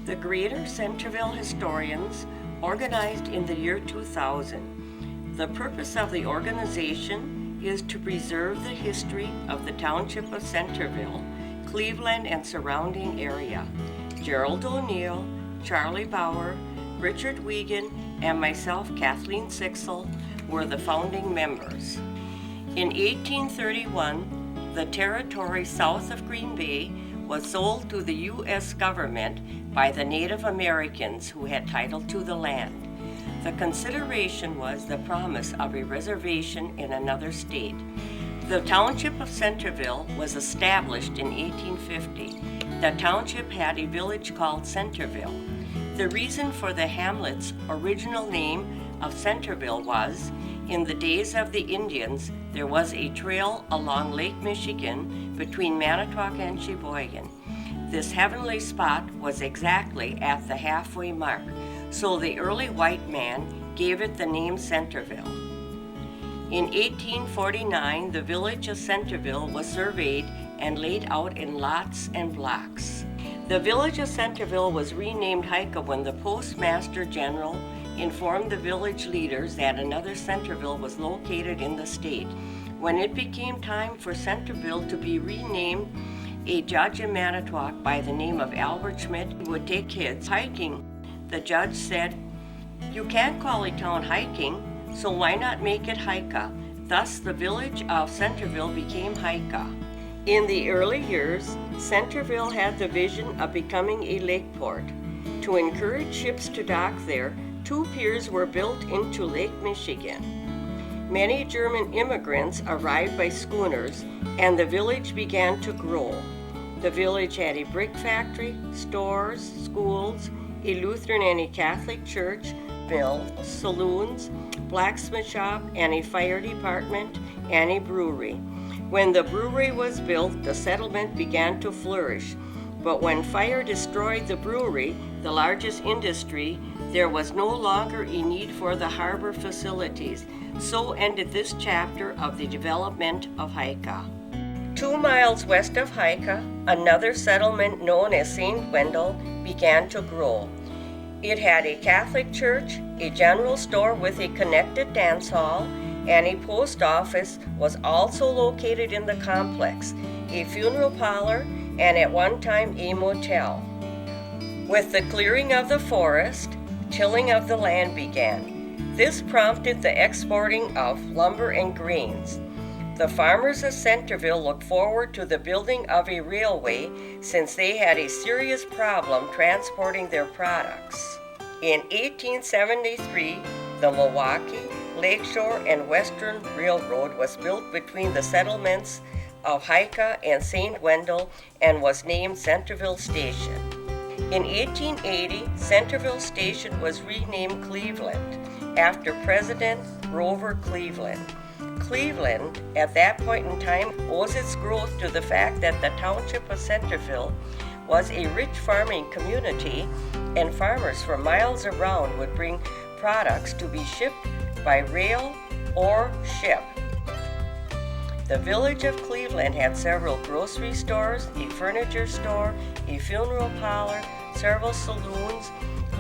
The Greater Centerville Historians organized in the year 2000. The purpose of the organization is to preserve the history of the Township of Centerville, Cleveland and surrounding area. Gerald O'Neill, Charlie Bauer, Richard Wiegand, and myself, Kathleen Sixel, were the founding members. In 1831, the territory south of Green Bay was sold to the U.S. government by the Native Americans who had title to the land. The consideration was the promise of a reservation in another state. The Township of Centerville was established in 1850. The township had a village called Centerville. The reason for the hamlet's original name of Centerville was, in the days of the Indians, there was a trail along Lake Michigan between Manitowoc and Sheboygan. This heavenly spot was exactly at the halfway mark, so the early white man gave it the name Centerville. In 1849, the village of Centerville was surveyed and laid out in lots and blocks. The village of Centerville was renamed Hika when the Postmaster General informed the village leaders that another Centerville was located in the state. When it became time for Centerville to be renamed, a judge in Manitowoc by the name of Albert Schmidt would take kids hiking. The judge said, "You can't call a town hiking, so why not make it Hika?" Thus, the village of Centerville became Hika. In the early years, Centerville had the vision of becoming a lake port. To encourage ships to dock there, 2 piers were built into Lake Michigan. Many German immigrants arrived by schooners, and the village began to grow. The village had a brick factory, stores, schools, a Lutheran and a Catholic church, mills, saloons, blacksmith shop, and a fire department, and a brewery. When the brewery was built, the settlement began to flourish. But when fire destroyed the brewery, the largest industry, there was no longer a need for the harbor facilities. So ended this chapter of the development of Hika. 2 miles west of Hika, another settlement known as St. Wendel began to grow. It had a Catholic church, a general store with a connected dance hall, and a post office was also located in the complex, a funeral parlor, and at one time a motel. With the clearing of the forest, tilling of the land began. This prompted the exporting of lumber and grains. The farmers of Centerville looked forward to the building of a railway since they had a serious problem transporting their products. In 1873, the Milwaukee, Lakeshore, and Western Railroad was built between the settlements of Hika and St. Wendel and was named Centerville Station. In 1880, Centerville Station was renamed Cleveland after President Grover Cleveland. Cleveland, at that point in time, owes its growth to the fact that the Township of Centerville was a rich farming community, and farmers from miles around would bring products to be shipped by rail or ship. The village of Cleveland had several grocery stores, a furniture store, a funeral parlor, several saloons,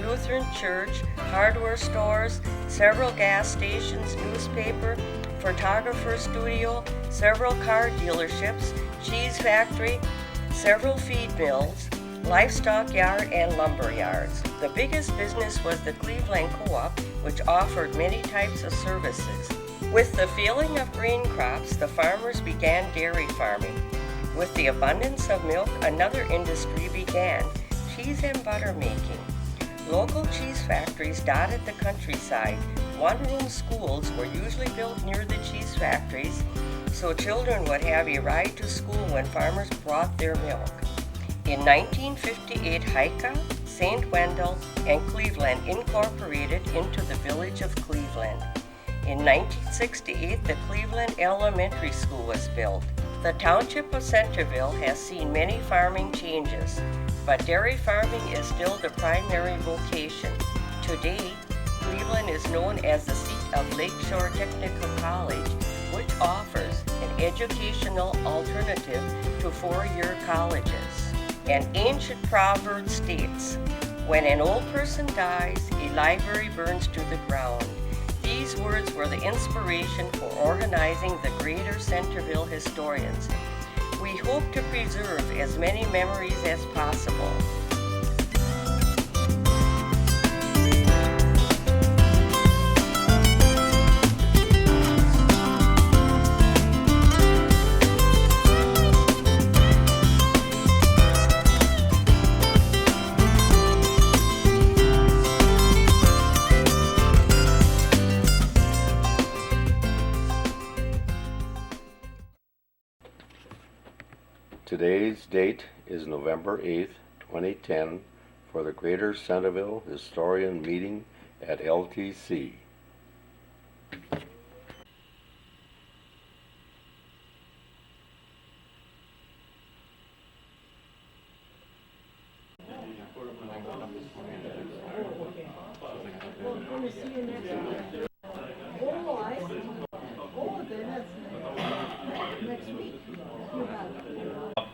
Lutheran church, hardware stores, several gas stations, newspaper, photographer studio, several car dealerships, cheese factory, several feed mills, livestock yard, and lumber yards. The biggest business was the Cleveland Co-op, which offered many types of services. With the failing of grain crops, the farmers began dairy farming. With the abundance of milk, another industry began, cheese and butter making. Local cheese factories dotted the countryside. One-room schools were usually built near the cheese factories, so children would have a ride to school when farmers brought their milk. In 1958, Hika, St. Wendel, and Cleveland incorporated into the village of Cleveland. In 1968, the Cleveland Elementary School was built. The Township of Centerville has seen many farming changes, but dairy farming is still the primary vocation. Today, Cleveland is known as the seat of Lakeshore Technical College, which offers an educational alternative to 4-year colleges. An ancient proverb states, When an old person dies, a library burns to the ground. These words were the inspiration for organizing the Greater Centerville Historians. We hope to preserve as many memories as possible. Today's date is November 8th, 2010, for the Greater Centerville Historian Meeting at LTC.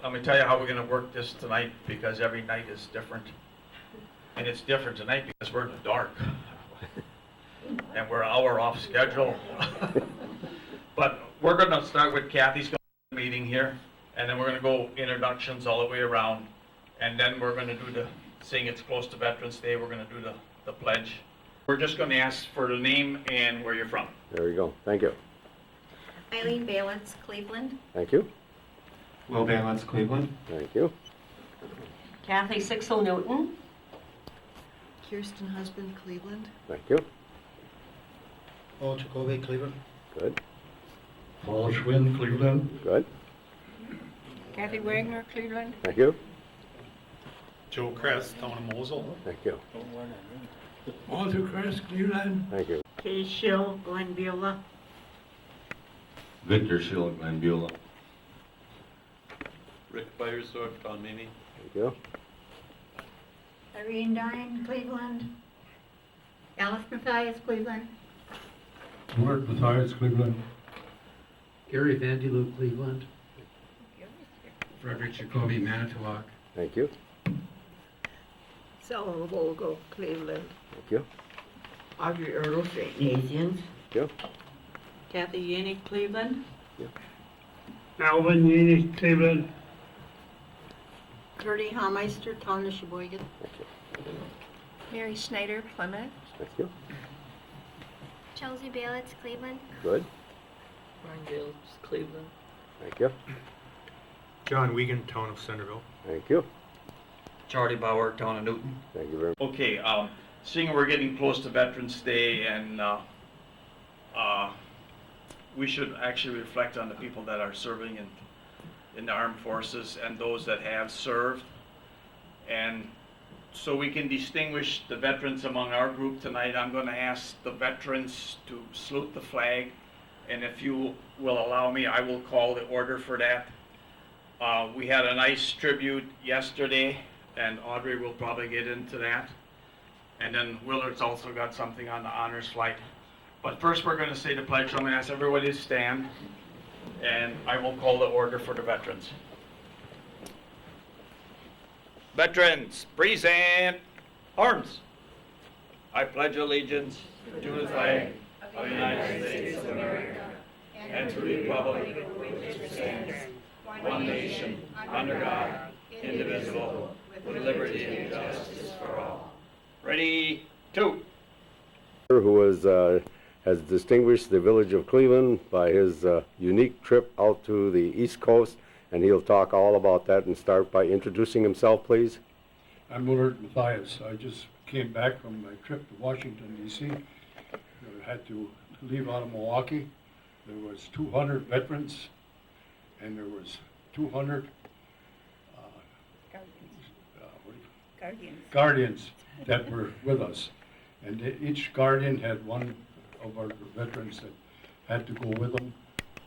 Let me tell you how we're going to work this tonight, because every night is different. And it's different tonight because we're in the dark. And we're an hour off schedule. But we're going to start with Kathy's meeting here. And then we're going to go introductions all the way around. And then we're going to do seeing it's close to Veterans Day, we're going to do the pledge. We're just going to ask for the name and where you're from. There you go. Thank you. Eileen Belitz, Cleveland. Thank you. Will Dalets, Cleveland. Thank you. Kathy Sixel Newton. Kirsten Husband, Cleveland. Thank you. Paul Jacoby, Cleveland. Good. Paul Schwinn, Cleveland. Good. Kathy Wagner, Cleveland. Thank you. Joe Kress, Town of Mosel. Thank you. Walter Kress, Cleveland. Thank you. Kay Schill, Glen Beulah. Victor Schill, Glen Beulah. Rick Beiersdorf, Don Mimi. Thank you. Irene Dine, Cleveland. Alice Mathias, Cleveland. Stuart Mathias, Cleveland. Gary Vandello, Cleveland. Frederick Jacoby, Manitowoc. Thank you. Selma Vogel, Cleveland. Thank you. Audrey Ertl, St. Nazians. Thank you. Kathy Yannick, Cleveland. Alvin Yannick, Cleveland. Gertie Hammeister, Town of Sheboygan. Thank you. Mary Schneider, Plymouth. Thank you. Chelsea Belitz, Cleveland. Good. Brian Gales, Cleveland. Thank you. John Wiegand, Town of Centerville. Thank you. Charlie Bauer, Town of Newton. Thank you very much. Okay, seeing we're getting close to Veterans Day, and we should actually reflect on the people that are serving in the armed forces and those that have served. And so we can distinguish the veterans among our group tonight, I'm going to ask the veterans to salute the flag. And if you will allow me, I will call the order for that. We had a nice tribute yesterday, and Audrey will probably get into that. And then Willard's also got something on the honors flight. But first we're going to say the pledge, so I'm going to ask everybody to stand, and I will call the order for the veterans. Veterans, present arms. I pledge allegiance to the flag of the United States of America and to the republic which stands, one nation, under God, indivisible, with liberty and justice for all. Ready, two. Who has distinguished the village of Cleveland by his unique trip out to the East Coast, and he'll talk all about that and start by introducing himself, please. I'm Willard Mathias. I just came back from my trip to Washington, D.C. I had to leave out of Milwaukee. There was 200 veterans, and there was 200 guardians that were with us. And each guardian had one of our veterans that had to go with them.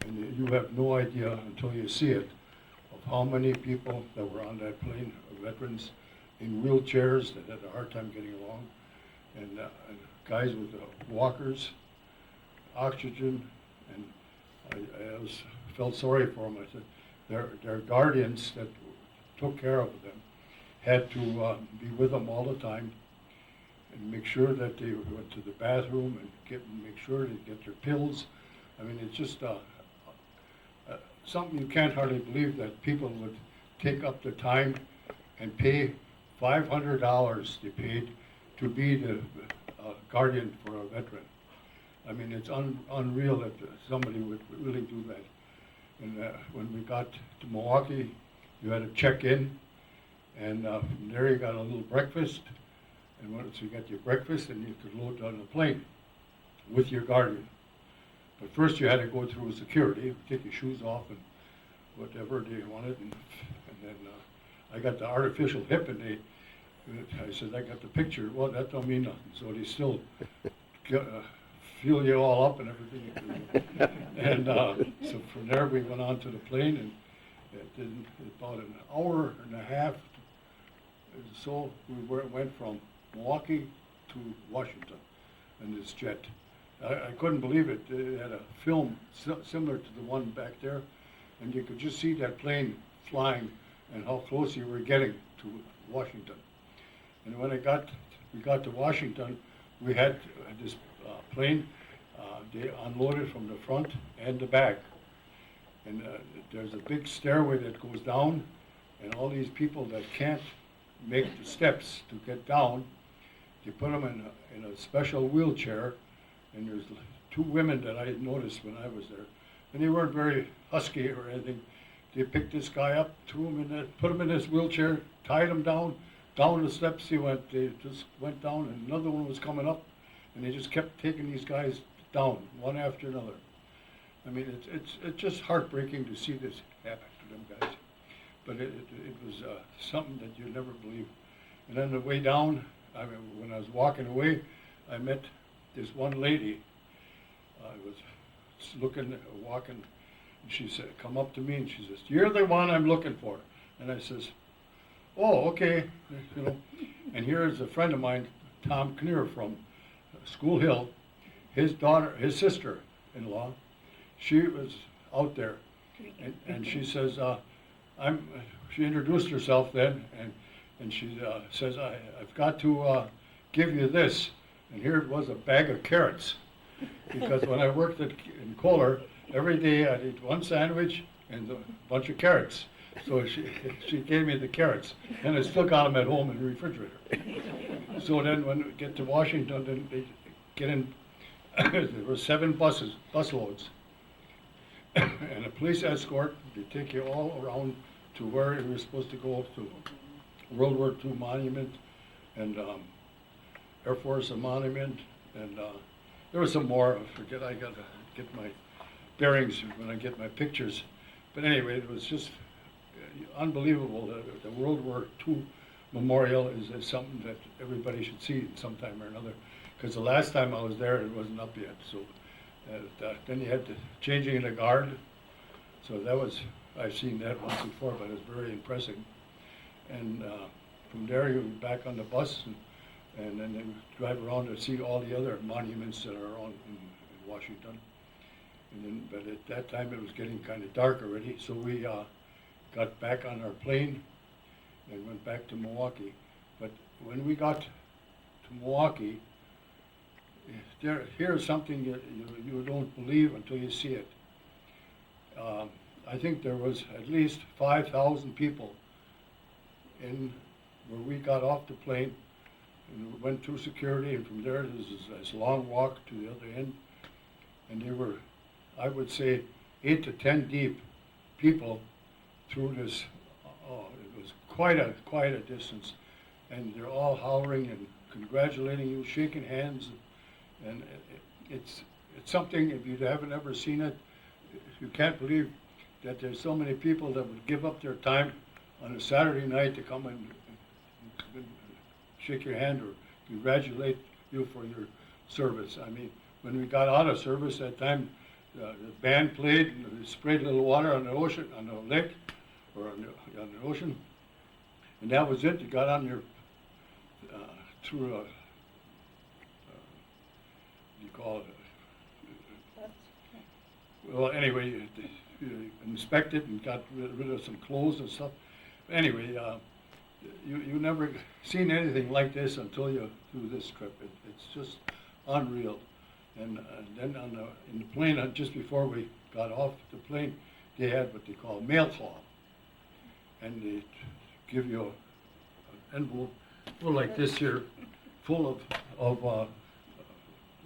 And you have no idea until you see it of how many people that were on that plane, veterans in wheelchairs that had a hard time getting along, and guys with walkers, oxygen, and I felt sorry for them. I said, they're guardians that took care of them. had to be with them all the time and make sure that they went to the bathroom and make sure they get their pills. I mean, it's just something you can't hardly believe, that people would take up the time and pay $500 they paid to be the guardian for a veteran. I mean, it's unreal that somebody would really do that. And when we got to Milwaukee, you had to check in, and from there you got a little breakfast, and once you got your breakfast, then you could load on the plane with your guardian. But first you had to go through security, take your shoes off and whatever they wanted, and then I got the artificial hip, and I said, I got the picture. Well, that don't mean nothing. So they still feel you all up and everything. And so from there we went on to the plane, and about an hour and a half. So we went from Milwaukee to Washington in this jet. I couldn't believe it. It had a film similar to the one back there, and you could just see that plane flying and how close you were getting to Washington. And when we got to Washington, we had this plane. They unloaded from the front and the back, and there's a big stairway that goes down, and all these people that can't make the steps to get down, they put them in a special wheelchair. And there's two women that I noticed when I was there, and they weren't very husky or anything. They picked this guy up, threw him in that, put him in this wheelchair, tied him down the steps he went. They just went down, and another one was coming up, and they just kept taking these guys down, one after another. I mean, it's just heartbreaking to see this happen to them guys. But it was something that you'd never believe. And then the way down, I mean, when I was walking away, I met this one lady. I was walking, and she said, come up to me, and she says, you're the one I'm looking for. And I says, oh, okay, you know. And here is a friend of mine, Tom Kneer from School Hill. His sister-in-law, she was out there, and she says, she introduced herself then, and she says, I've got to give you this. And here it was, a bag of carrots. Because when I worked in Kohler, every day I'd eat one sandwich and a bunch of carrots. So she gave me the carrots. And I still got them at home in the refrigerator. So then when we get to Washington, then they get in, there were 7 bus loads. And a police escort, they take you all around to where you were supposed to go, to World War II monument, and Air Force monument, and there was some more. I forget. I got to get my bearings when I get my pictures. But anyway, it was just unbelievable. The World War II memorial is something that everybody should see sometime or another. Because the last time I was there, it wasn't up yet. So then you had the changing of the guard. So that was, I've seen that once before, but it's very impressive. And from there, you were back on the bus. And then they drive around to see all the other monuments that are on in Washington. And then, but at that time it was getting kind of dark already, so we got back on our plane and went back to Milwaukee. But when we got to Milwaukee, here's something you don't believe until you see it. I think there was at least 5,000 people in where we got off the plane. And we went through security, and from there there's this long walk to the other end, and there were, I would say, 8 to 10 deep people through this. Oh, it was quite a distance, and they're all hollering and congratulating you, shaking hands, and it's something. If you haven't ever seen it, you can't believe that there's so many people that would give up their time on a Saturday night to come and shake your hand or congratulate you for your service. I mean, when we got out of service that time, the band played and they sprayed a little water on the ocean, on the lake, or on the ocean, and that was it. You got on your through a you call it. Well, anyway, you inspected and got rid of some clothes and stuff. Anyway. you never seen anything like this until you do this trip. It's just unreal. And then in the plane, just before we got off the plane, they had what they call mail call. And they give you an envelope, a little like this here, full of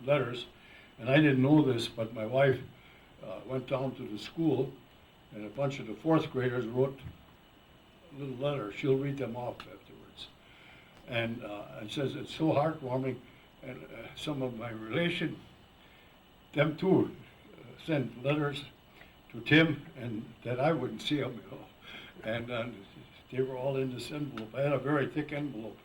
letters. And I didn't know this, but my wife went down to the school, and a bunch of the fourth graders wrote a little letter. She'll read them off afterwards. And it says it's so heartwarming, and some of my relation, them too, sent letters to Tim, and that I wouldn't see them, you know. And they were all in this envelope. I had a very thick envelope.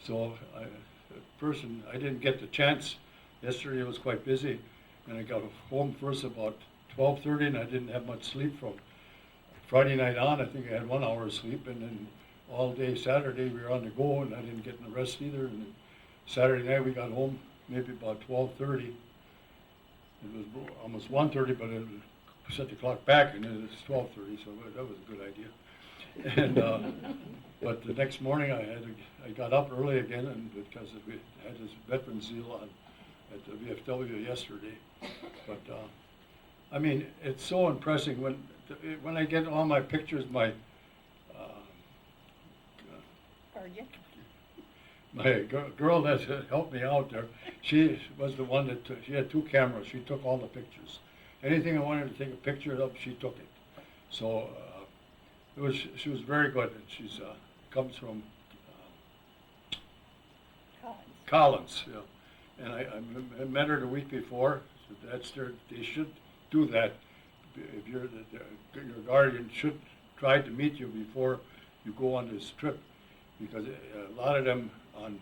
So I didn't get the chance. Yesterday I was quite busy, and I got home first about 12:30, and I didn't have much sleep from Friday night on. I think I had 1 hour of sleep, and then all day Saturday we were on the go, and I didn't get no rest either. And then Saturday night we got home maybe about 12:30. It was almost 1:30, but it set the clock back, and it was 12:30, so that was a good idea. And but the next morning I got up early again, and because we had this veterans deal on at the VFW yesterday. But I mean, it's so impressive when I get all my pictures, my girl that helped me out there, she was the one that she had 2 cameras. She took all the pictures. Anything I wanted to take a picture of, she took it. So she was very good. And she's comes from Collins. Yeah. And I met her the week before. So they should do that. If your guardian should try to meet you before you go on this trip, because a lot of them on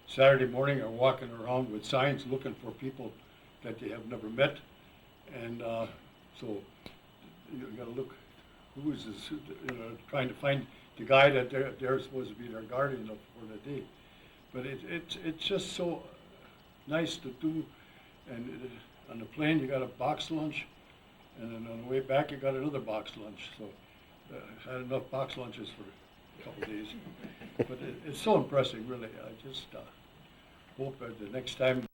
Saturday morning are walking around with signs looking for people that they have never met, and so you got to look who is this, trying to find the guy that they're supposed to be their guardian for the day. But it's just so nice to do, and on the plane you got a box lunch, and then on the way back you got another box lunch. So I had enough box lunches for a couple of days. But it's so impressive, really. I just hope that the next time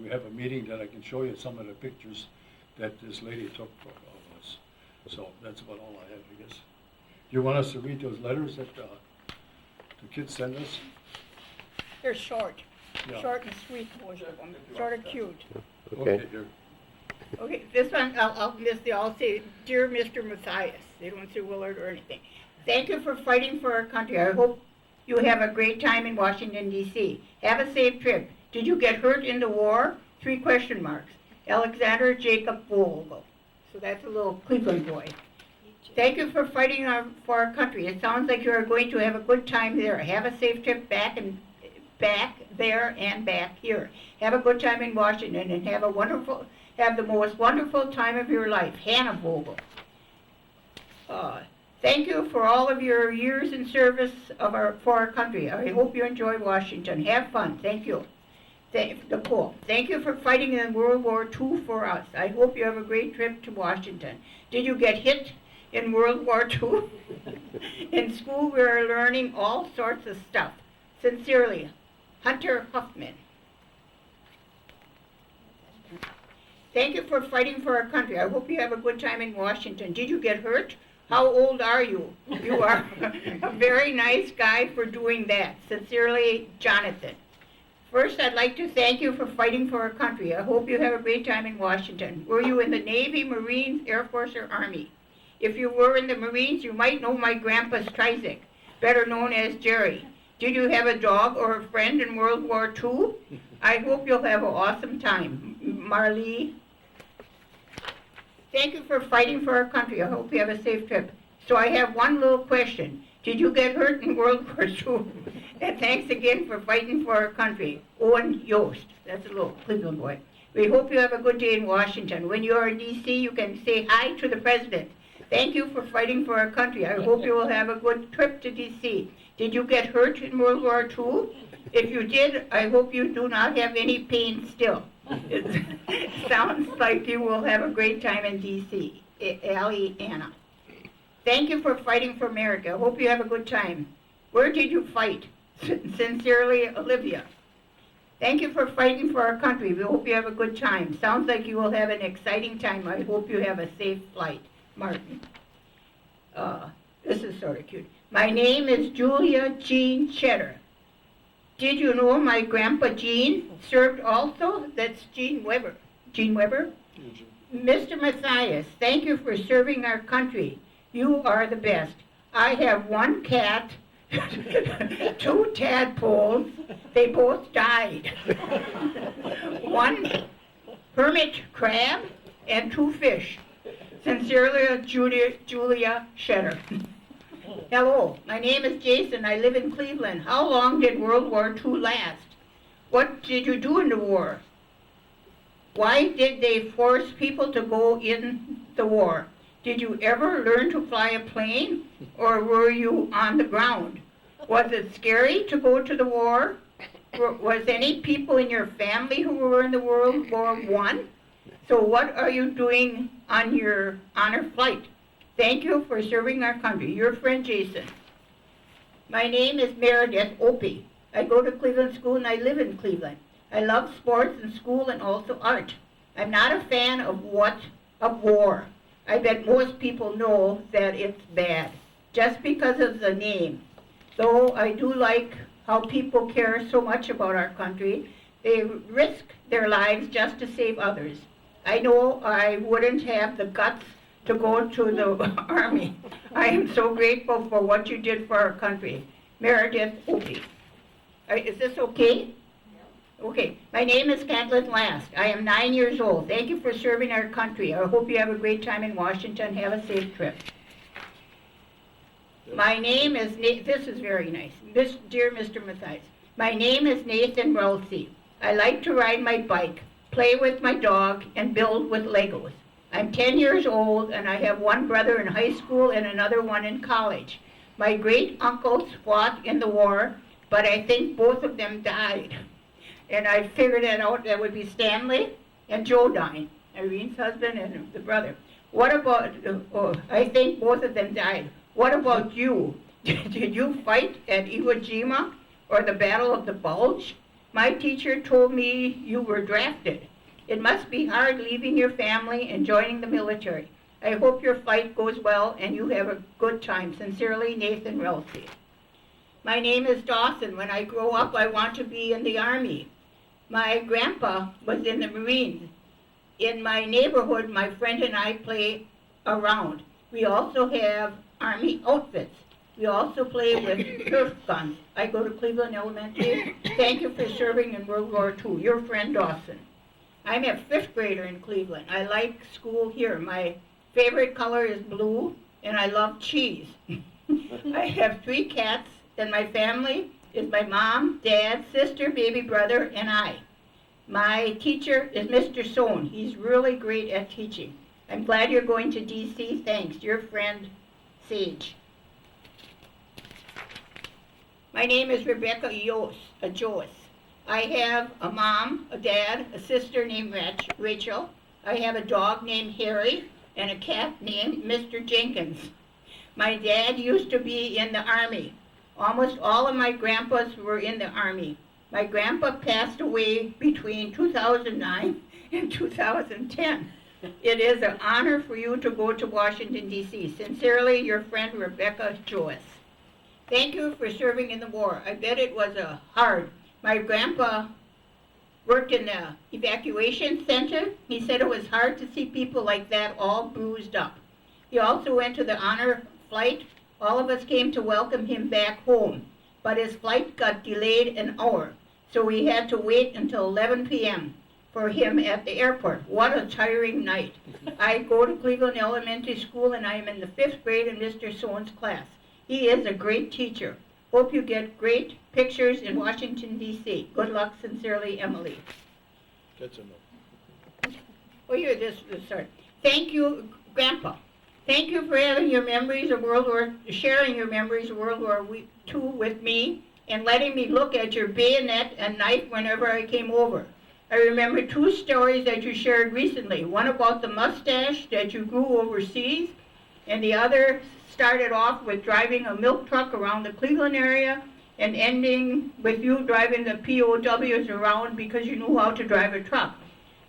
we have a meeting that I can show you some of the pictures that this lady took of us. So that's about all I have, I guess. Do you want us to read those letters that the kids send us? They're short. Yeah. Short and sweet, most of them. Sort of cute. Okay. Here. Okay, this one, I'll say, Dear Mr. Matthias. They don't say Willard or anything. Thank you for fighting for our country. I hope you have a great time in Washington, D.C. Have a safe trip. Did you get hurt in the war? 3 question marks. Alexander Jacob Vogel. So that's a little Cleveland boy. Thank you for fighting for our country. It sounds like you are going to have a good time there. Have a safe trip back there and back here. Have a good time in Washington and have the most wonderful time of your life. Hannah Vogel. Thank you for all of your years in service for our country. I hope you enjoy Washington. Have fun. Thank you. Nicole, thank you for fighting in World War II for us. I hope you have a great trip to Washington. Did you get hit in World War II? In school, we are learning all sorts of stuff. Sincerely, Hunter Huffman. Thank you for fighting for our country. I hope you have a good time in Washington. Did you get hurt? How old are you? You are a very nice guy for doing that. Sincerely, Jonathan. First, I'd like to thank you for fighting for our country. I hope you have a great time in Washington. Were you in the Navy, Marines, Air Force, or Army? If you were in the Marines, you might know my grandpa Stryzik, better known as Jerry. Did you have a dog or a friend in World War II? I hope you'll have an awesome time. Marlee. Thank you for fighting for our country. I hope you have a safe trip. So I have one little question. Did you get hurt in World War II? And thanks again for fighting for our country. Owen Yost. That's a little Cleveland boy. We hope you have a good day in Washington. When you are in D.C., you can say hi to the president. Thank you for fighting for our country. I hope you will have a good trip to D.C. Did you get hurt in World War II? If you did, I hope you do not have any pain still. It sounds like you will have a great time in D.C. Allie Anna. Thank you for fighting for America. I hope you have a good time. Where did you fight? Sincerely, Olivia. Thank you for fighting for our country. We hope you have a good time. Sounds like you will have an exciting time. I hope you have a safe flight. Martin. This is sort of cute. My name is Julia Jean Cheddar. Did you know my grandpa Gene served also? That's Gene Weber. Gene Weber? Mr. Matthias, thank you for serving our country. You are the best. I have one cat, 2 tadpoles. They both died. 1 hermit crab and 2 fish. Sincerely, Julia Shetter. Hello, my name is Jason. I live in Cleveland. How long did World War II last? What did you do in the war? Why did they force people to go in the war? Did you ever learn to fly a plane, or were you on the ground? Was it scary to go to the war? Was any people in your family who were in the World War I? So what are you doing on your honor flight? Thank you for serving our country. Your friend Jason. My name is Meredith Opie. I go to Cleveland School and I live in Cleveland. I love sports and school and also art. I'm not a fan of war. I bet most people know that it's bad, just because of the name. Though I do like how people care so much about our country, they risk their lives just to save others. I know I wouldn't have the guts to go to the Army. I am so grateful for what you did for our country. Meredith Opie. Is this okay? Okay. My name is Kathleen Last. I am 9 years old. Thank you for serving our country. I hope you have a great time in Washington. Have a safe trip. My name is, this is very nice. Dear Mr. Matthias, my name is Nathan Relsey. I like to ride my bike, play with my dog, and build with Legos. I'm 10 years old, and I have 1 brother in high school and another one in college. My great uncles fought in the war, but I think both of them died. And I figured it out. That would be Stanley and Joe Dine, Irene's husband and the brother. What about, I think both of them died. What about you? Did you fight at Iwo Jima or the Battle of the Bulge? My teacher told me you were drafted. It must be hard leaving your family and joining the military. I hope your flight goes well and you have a good time. Sincerely, Nathan Relsey. My name is Dawson. When I grow up, I want to be in the Army. My grandpa was in the Marines. In my neighborhood, my friend and I play around. We also have Army outfits. We also play with Nerf guns. I go to Cleveland Elementary. Thank you for serving in World War II. Your friend Dawson. I'm a 5th grader in Cleveland. I like school here. My favorite color is blue, and I love cheese. I have 3 cats, and my family is my mom, dad, sister, baby brother, and I. My teacher is Mr. Sohn. He's really great at teaching. I'm glad you're going to D.C. Thanks. Your friend, Sage. My name is Rebecca Joas. I have a mom, a dad, a sister named Rachel. I have a dog named Harry and a cat named Mr. Jenkins. My dad used to be in the Army. Almost all of my grandpas were in the Army. My grandpa passed away between 2009 and 2010. It is an honor for you to go to Washington, D.C. Sincerely, your friend Rebecca Joas. Thank you for serving in the war. I bet it was hard. My grandpa worked in the evacuation center. He said it was hard to see people like that all bruised up. He also went to the honor flight. All of us came to welcome him back home, but his flight got delayed an hour, so we had to wait until 11 p.m. for him at the airport. What a tiring night. I go to Cleveland Elementary School, and I am in the 5th grade in Mr. Sohn's class. He is a great teacher. Hope you get great pictures in Washington, D.C. Good luck, sincerely, Emily. That's enough. Oh, here, sorry. Thank you, Grandpa. Thank you for having your memories of sharing your memories of World War II with me and letting me look at your bayonet and knife whenever I came over. I remember 2 stories that you shared recently. One about the mustache that you grew overseas, and the other started off with driving a milk truck around the Cleveland area and ending with you driving the POWs around because you knew how to drive a truck.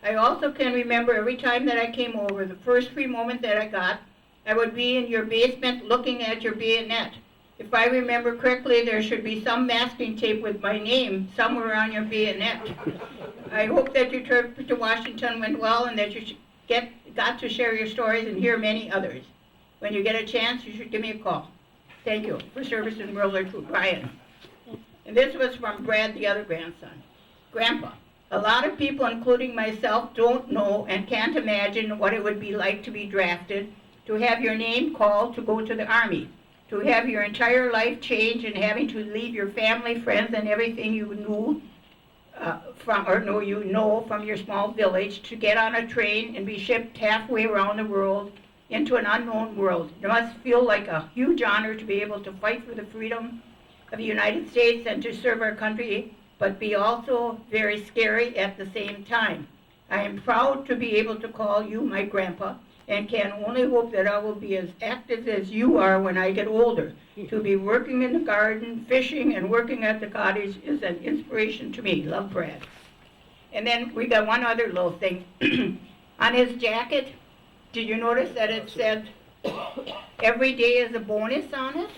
I also can remember every time that I came over, the first free moment that I got, I would be in your basement looking at your bayonet. If I remember correctly, there should be some masking tape with my name somewhere on your bayonet. I hope that your trip to Washington went well and that you got to share your stories and hear many others. When you get a chance, you should give me a call. Thank you for service in World War II, Brian. And this was from Brad, the other grandson. Grandpa, a lot of people, including myself, don't know and can't imagine what it would be like to be drafted, to have your name called to go to the Army, to have your entire life change and having to leave your family, friends, and everything you knew from your small village, to get on a train and be shipped halfway around the world into an unknown world. It must feel like a huge honor to be able to fight for the freedom of the United States and to serve our country, but be also very scary at the same time. I am proud to be able to call you my grandpa and can only hope that I will be as active as you are when I get older. To be working in the garden, fishing, and working at the cottage is an inspiration to me. Love, Brad. And then we got one other little thing. On his jacket, did you notice that it said, every day is a bonus on it?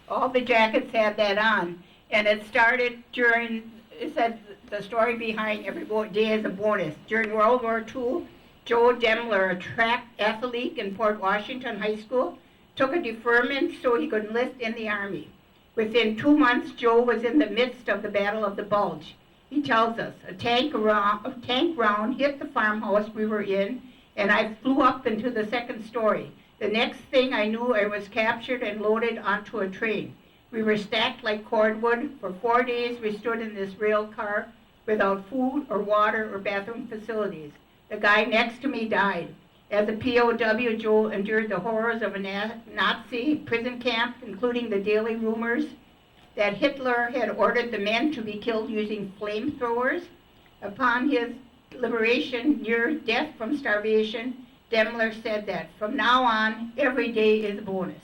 All the jackets had that on, and it started it said the story behind every day is a bonus. During World War II, Joe Demler, a track athlete in Port Washington High School, took a deferment so he could enlist in the Army. Within 2 months, Joe was in the midst of the Battle of the Bulge. He tells us, a tank round hit the farmhouse we were in, and I flew up into the second story. The next thing I knew, I was captured and loaded onto a train. We were stacked like cordwood. For 4 days, we stood in this rail car without food or water or bathroom facilities. The guy next to me died. As a POW, Joe endured the horrors of a Nazi prison camp, including the daily rumors that Hitler had ordered the men to be killed using flamethrowers. Upon his liberation, near death from starvation, Demler said that from now on, every day is a bonus.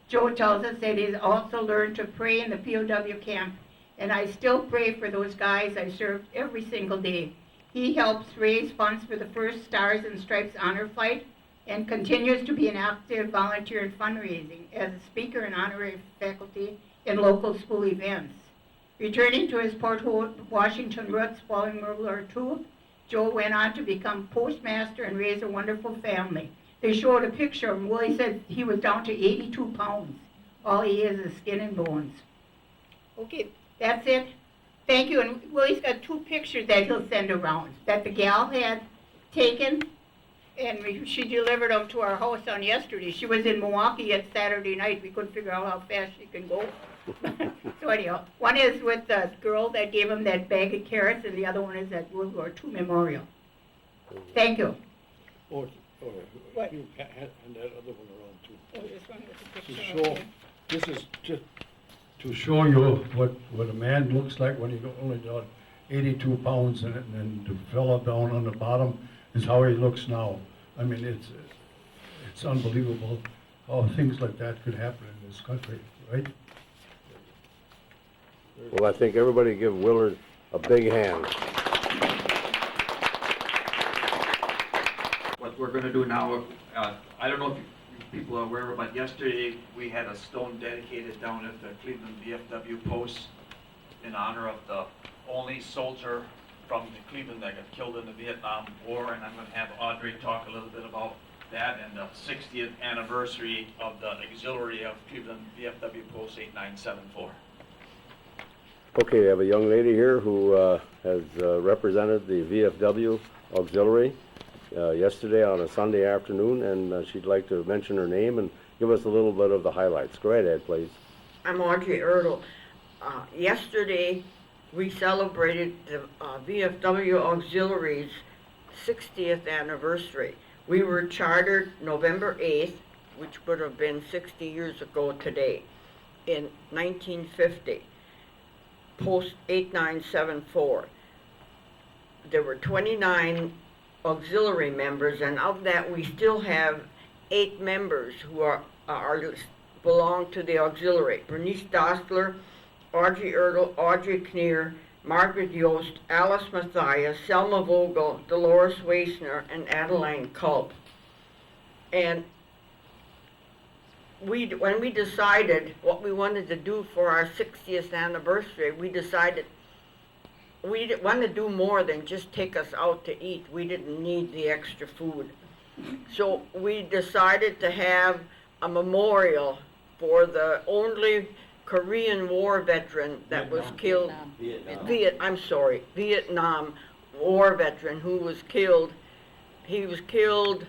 Joe tells us that he's also learned to pray in the POW camp, and I still pray for those guys I served every single day. He helps raise funds for the first Stars and Stripes Honor Flight and continues to be an active volunteer in fundraising as a speaker and honorary faculty in local school events. Returning to his Port Washington roots following World War II, Joe went on to become postmaster and raise a wonderful family. They showed a picture of him. Willie said he was down to 82 pounds. All he is skin and bones. Okay, that's it. Thank you. And Willie's got 2 pictures that he'll send around that the gal had taken, and she delivered them to our house on yesterday. She was in Milwaukee at Saturday night. We couldn't figure out how fast she can go. So anyhow, one is with the girl that gave him that bag of carrots, and the other one is at World War II Memorial. Thank you. What? You hand that other one around too. Oh, this one with the To picture. show, Okay. this is just, To show you what a man looks like when he only got 82 pounds and the fella down on the bottom is how he looks now. I mean, it's unbelievable how things like that could happen in this country, right? Well, I think everybody give Willard a big hand. What we're gonna do now, I don't know if people are aware, but yesterday we had a stone dedicated down at the Cleveland VFW post in honor of the only soldier from the Cleveland that got killed in the Vietnam War, and I'm gonna have Audrey talk a little bit about that and the 60th anniversary of the auxiliary of Cleveland VFW post 8974. Okay, I have a young lady here who has represented the VFW auxiliary yesterday on a Sunday afternoon, and she'd like to mention her name and give us a little bit of the highlights. Go ahead, Ed, please. I'm Audrey Erdl. Yesterday, we celebrated the VFW Auxiliary's 60th anniversary. We were chartered November 8th, which would have been 60 years ago today, in 1950, post 8974. There were 29 auxiliary members, and of that, we still have 8 members who are belong to the auxiliary. Bernice Dostler, Audrey Erdl, Audrey Kneer, Margaret Yost, Alice Matthias, Selma Vogel, Dolores Weisner, and Adeline Culp. And when we decided what we wanted to do for our 60th anniversary, we decided we didn't want to do more than just take us out to eat. We didn't need the extra food. So we decided to have a memorial for the only Korean War veteran that was killed. Vietnam War veteran who was killed. He was killed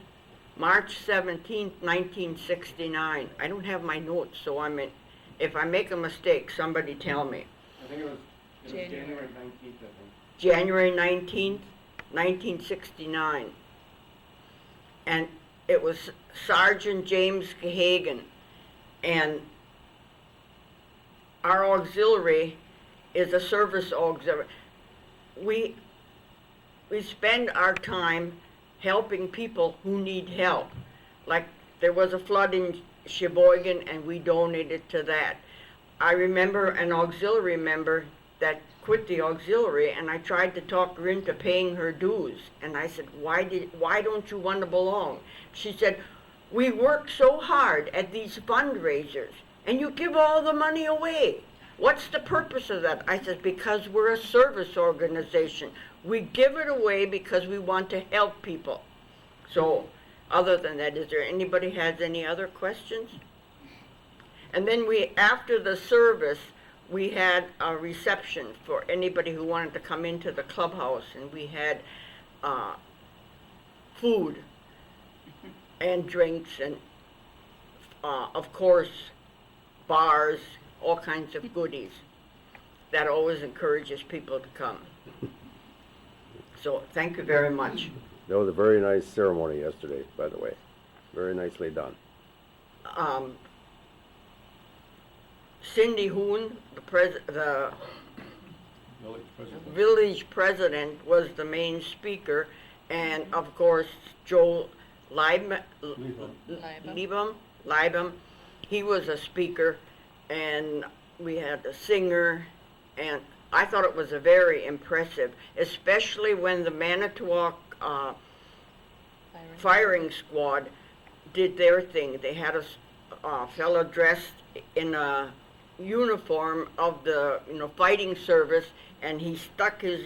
March 17th, 1969. I don't have my notes, so if I make a mistake, somebody tell me. I think it was January 19th, I think. January 19th, 1969. And it was Sergeant James Gahagan. And our auxiliary is a service auxiliary. We spend our time helping people who need help. Like there was a flood in Sheboygan and we donated to that. I remember an auxiliary member that quit the auxiliary, and I tried to talk her into paying her dues. And I said, why don't you want to belong? She said, we work so hard at these fundraisers and you give all the money away. What's the purpose of that? I said, because we're a service organization. We give it away because we want to help people. So, other than that, is there anybody has any other questions? And then after the service, we had a reception for anybody who wanted to come into the clubhouse, and we had food and drinks and, of course, bars, all kinds of goodies. That always encourages people to come. So thank you very much. That was a very nice ceremony yesterday, by the way. Very nicely done. Cindy Hoon, the Village president. village president, was the main speaker, and of course Joe Leibam, he was a speaker, and we had a singer, and I thought it was a very impressive, especially when the Manitowoc firing squad did their thing. They had a fellow dressed in a uniform of the fighting service, and he stuck his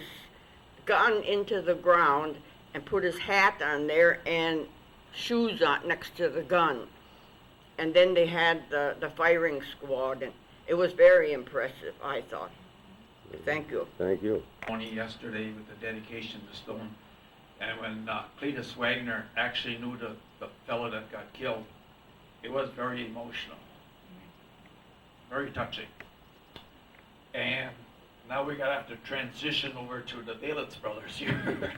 gun into the ground and put his hat on there and shoes on next to the gun. And then they had the firing squad, and it was very impressive, I thought. Thank you. Thank you. Only yesterday with the dedication to Stone, and when Cletus Wagner actually knew the fellow that got killed, it was very emotional, very touching. And now we're gonna have to transition over to the Dalets Brothers here.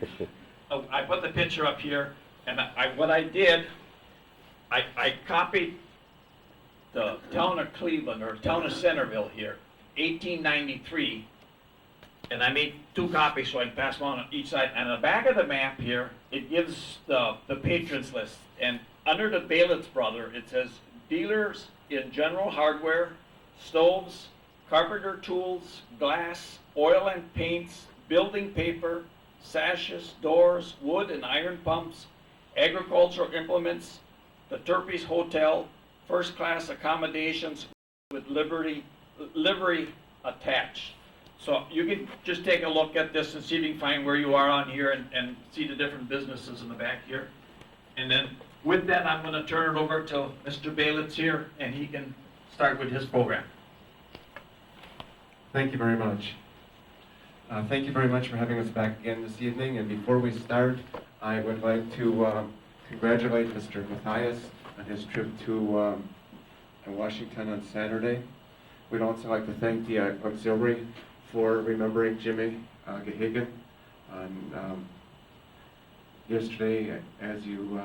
I put the picture up here, and what I did, I copied the town of Cleveland, or town of Centerville here, 1893, and I made 2 copies so I can pass them on each side. And on the back of the map here, it gives the patrons list. And under the Belitz brother, it says dealers in general hardware, stoves, carpenter tools, glass, oil and paints, building paper, sashes, doors, wood and iron pumps, agricultural implements, the Turpey's Hotel, first-class accommodations with livery attached. So you can just take a look at this and see if you can find where you are on here and see the different businesses in the back here. And then with that, I'm going to turn it over to Mr. Belitz here, and he can start with his program. Thank you very much. Thank you very much for having us back again this evening. And before we start, I would like to congratulate Mr. Matthias on his trip to Washington on Saturday. We'd also like to thank the auxiliary for remembering Jimmy Gahagan on yesterday as you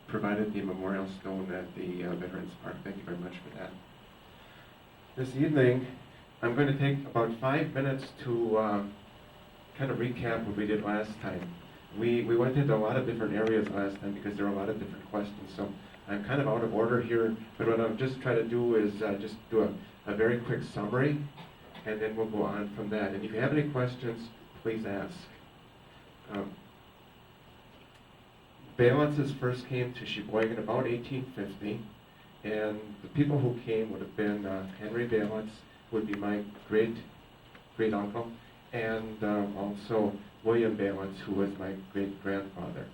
provided the memorial stone at the Veterans Park. Thank you very much for that. This evening, I'm going to take about 5 minutes to kind of recap what we did last time. we went into a lot of different areas last time because there were a lot of different questions. So I'm kind of out of order here, but what I'll just try to do is just do a very quick summary, and then we'll go on from that. And if you have any questions, please ask. Balitzes first came to Sheboygan about 1850, and the people who came would have been Henry Belitz, who would be my great-uncle, and also William Belitz, who was my great-grandfather.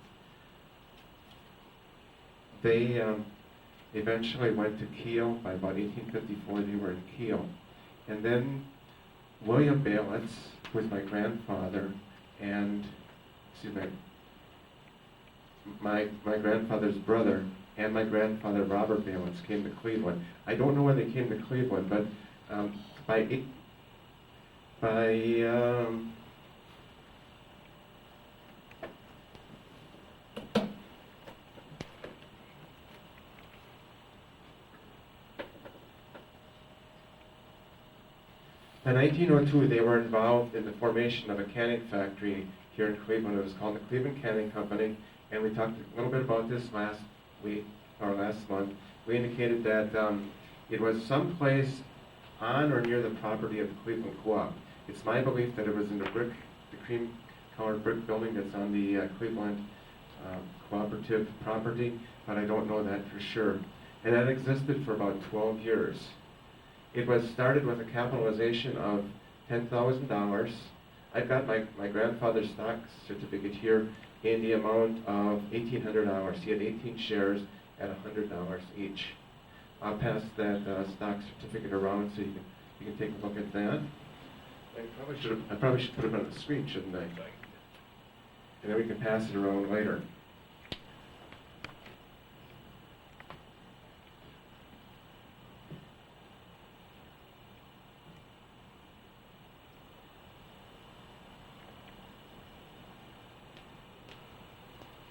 They eventually went to Kiel. By about 1854, they were in Kiel. And then William Belitz was my grandfather, and my grandfather's brother and my grandfather Robert Belitz came to Cleveland. I don't know when they came to Cleveland, but by 1902, they were involved in the formation of a canning factory here in Cleveland. It was called the Cleveland Canning Company, and we talked a little bit about this last week, or last month. We indicated that it was someplace on or near the property of the Cleveland Co-op. It's my belief that it was in the cream-colored brick building that's on the Cleveland cooperative property, but I don't know that for sure. And that existed for about 12 years. It was started with a capitalization of $10,000. I've got my grandfather's stock certificate here in the amount of $1,800. He had 18 shares at $100 each. I'll pass that stock certificate around so you can take a look at that. I probably should put it on the screen, shouldn't I? And then we can pass it around later.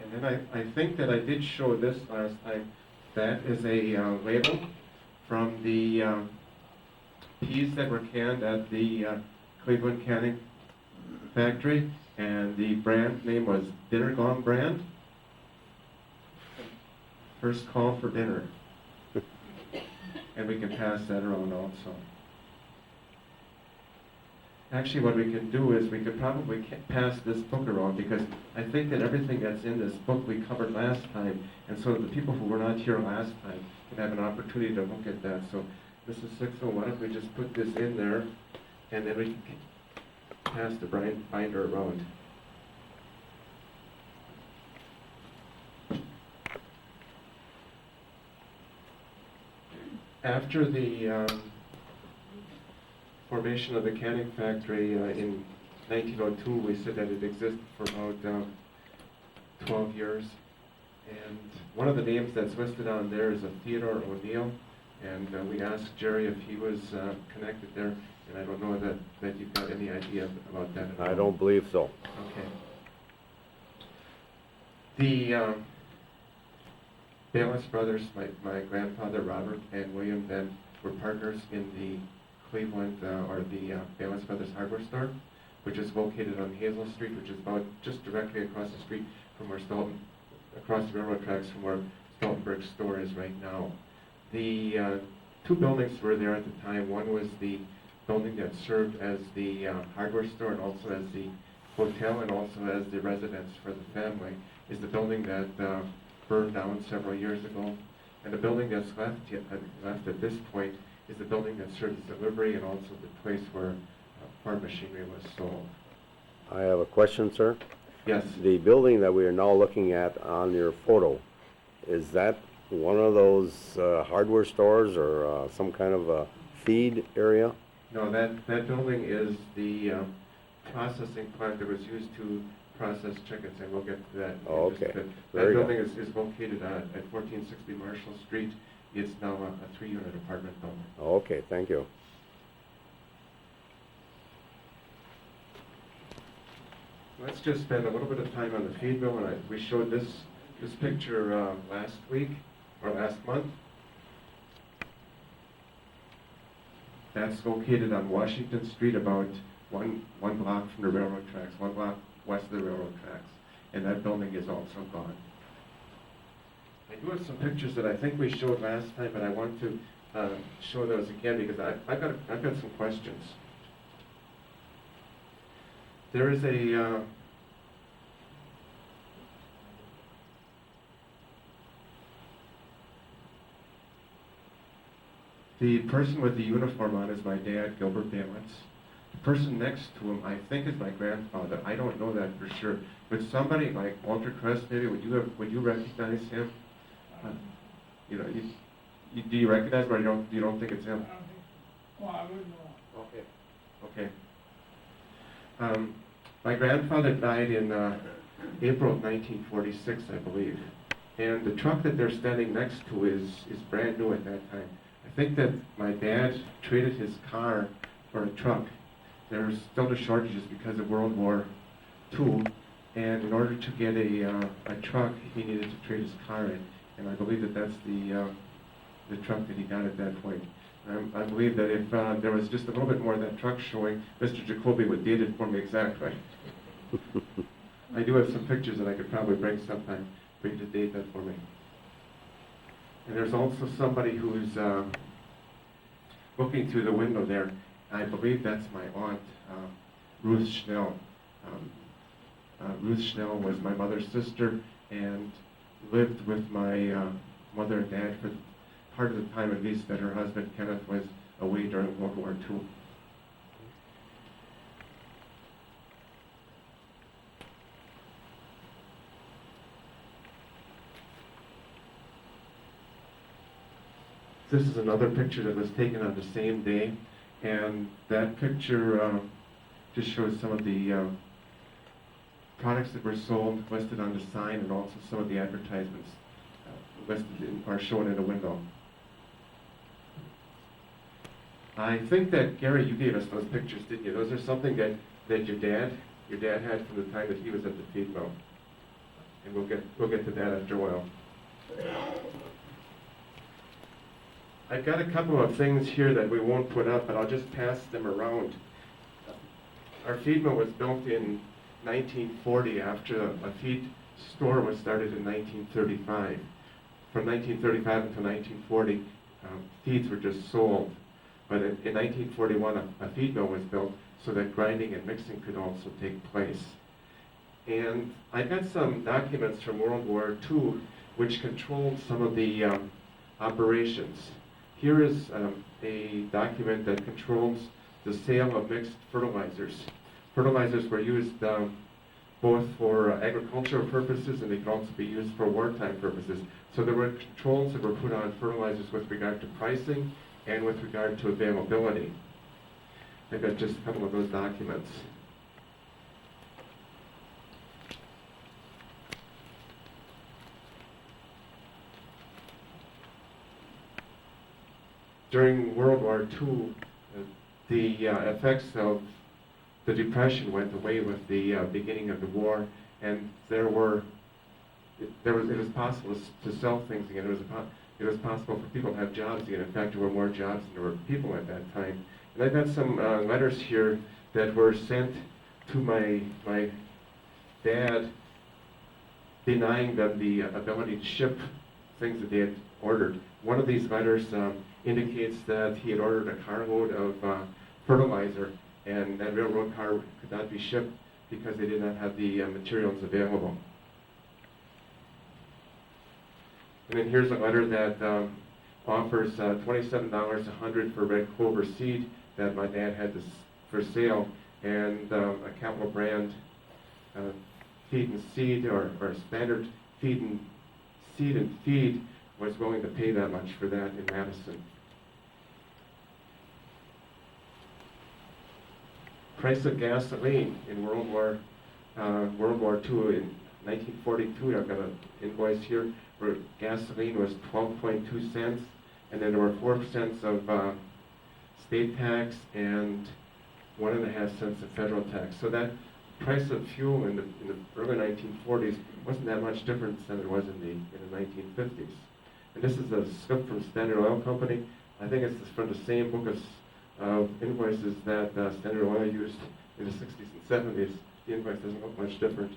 And then I think that I did show this last time. That is a label from the peas that were canned at the Cleveland Canning Factory, and the brand name was Dinner Gong Brand. First call for dinner. And we can pass that around also. Actually, what we can do is we could probably pass this book around, because I think that everything that's in this book we covered last time, and so the people who were not here last time can have an opportunity to look at that. So, Mrs. Sixel, why don't we just put this in there, and then we can pass the binder around. After the formation of the canning factory in 1902, we said that it existed for about 12 years. And one of the names that's listed on there is a Theodore O'Neill, and we asked Jerry if he was connected there, and I don't know that you've got any idea about that at all. I don't believe so. Okay. The Dalets Brothers, my grandfather Robert and William, then were partners in the Cleveland, or the Belitz Brothers hardware store, which is located on Hazel Street, which is about just directly across the street from where across the railroad tracks from where Stoltenberg's store is right now. The two buildings were there at the time. One was the building that served as the hardware store and also as the hotel and also as the residence for the family, is the building that burned down several years ago. And the building that's left at this point is the building that served as delivery and also the place where farm machinery was sold. I have a question, sir. Yes. The building that we are now looking at on your photo, is that one of those hardware stores or some kind of a feed area? No, that building is the processing plant that was used to process chickens, and we'll get to that. Oh, okay. That building is located at 1460 Marshall Street. It's now a 3-unit apartment building. Okay, thank you. Let's just spend a little bit of time on the feed mill. And we showed this picture last week or last month. That's located on Washington Street, about one block from the railroad tracks, 1 block west of the railroad tracks. and that building is also gone. I do have some pictures that I think we showed last time, but I want to show those again because I've got some questions. There is a the person with the uniform on is my dad, Gilbert Belitz. The person next to him, I think, is my grandfather. I don't know that for sure. But somebody like Walter Crest, maybe, would you recognize him? Do you recognize him, or you don't think it's him? Well, I wouldn't know. Okay. My grandfather died in April of 1946, I believe. And the truck that they're standing next to is brand new at that time. I think that my dad traded his car for a truck. There's still the shortages because of World War II, and in order to get a truck, he needed to trade his car in. And I believe that that's the truck that he got at that point. I believe that if there was just a little bit more of that truck showing, Mr. Jacoby would date it for me exactly. I do have some pictures that I could probably bring sometime for you to date that for me. And there's also somebody who's looking through the window there. I believe that's my aunt, Ruth Schnell. Ruth Schnell was my mother's sister and lived with my mother and dad for part of the time, at least, that her husband Kenneth was away during World War II. This is another picture that was taken on the same day, and that picture just shows some of the products that were sold, listed on the sign, and also some of the advertisements are shown in the window. I think that, Gary, you gave us those pictures, didn't you? Those are something that your dad had from the time that he was at the feed mill. And we'll get to that after a while. I've got a couple of things here that we won't put up, but I'll just pass them around. Our feed mill was built in 1940 after a feed store was started in 1935. From 1935 until 1940, feeds were just sold. But in 1941, a feed mill was built so that grinding and mixing could also take place. And I got some documents from World War II which controlled some of the operations. Here is a document that controls the sale of mixed fertilizers. Fertilizers were used both for agricultural purposes, and they could also be used for wartime purposes. So there were controls that were put on fertilizers with regard to pricing and with regard to availability. I've got just a couple of those documents. During World War II, the effects of the Depression went away with the beginning of the war, and it was possible to sell things again. It was possible for people to have jobs again. In fact, there were more jobs than there were people at that time. And I've got some letters here that were sent to my dad, denying them the ability to ship things that they had ordered. One of these letters indicates that he had ordered a carload of fertilizer, and that railroad car could not be shipped because they did not have the materials available. And then here's a letter that offers $27 a hundred for red clover seed that my dad had for sale, and a Capital brand feed and seed, or standard feed and feed was willing to pay that much for that in Madison. Price of gasoline in World War II in 1942. I've got an invoice here where gasoline was 12.2 cents, and then there were 4 cents of state tax and 1.5 cents of federal tax. So that price of fuel in the early 1940s wasn't that much different than it was in the 1950s. And this is a slip from Standard Oil Company. I think it's from the same book of invoices that Standard Oil used in the 60s and 70s. The invoice doesn't look much different.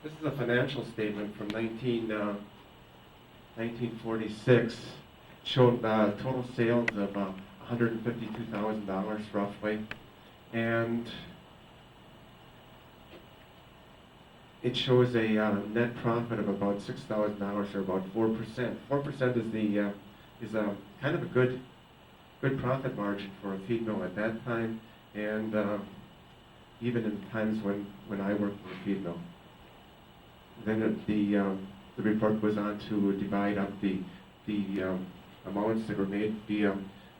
This is a financial statement from 1946. Showed total sales of $152,000 roughly, and it shows a net profit of about $6,000 or about 4%. 4% is a kind of a good profit margin for a feed mill at that time, and even in times when I worked in a feed mill. Then the report goes on to divide up the amounts that were made via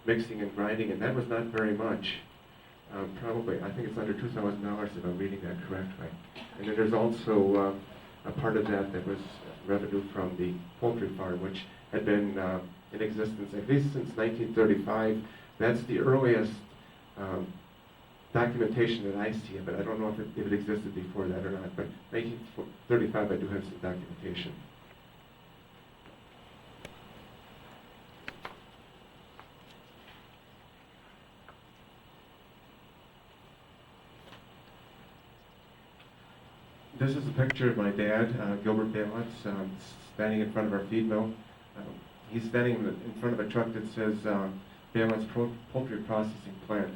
mixing and grinding, and that was not very much. Probably, I think it's under $2,000 if I'm reading that correctly. And then there's also a part of that was revenue from the poultry farm, which had been in existence at least since 1935. That's the earliest documentation that I see of it. I don't know if it existed before that or not, but 1935 I do have some documentation. This is a picture of my dad, Gilbert Belitz, standing in front of our feed mill. He's standing in front of a truck that says Belitz Poultry Processing Plant.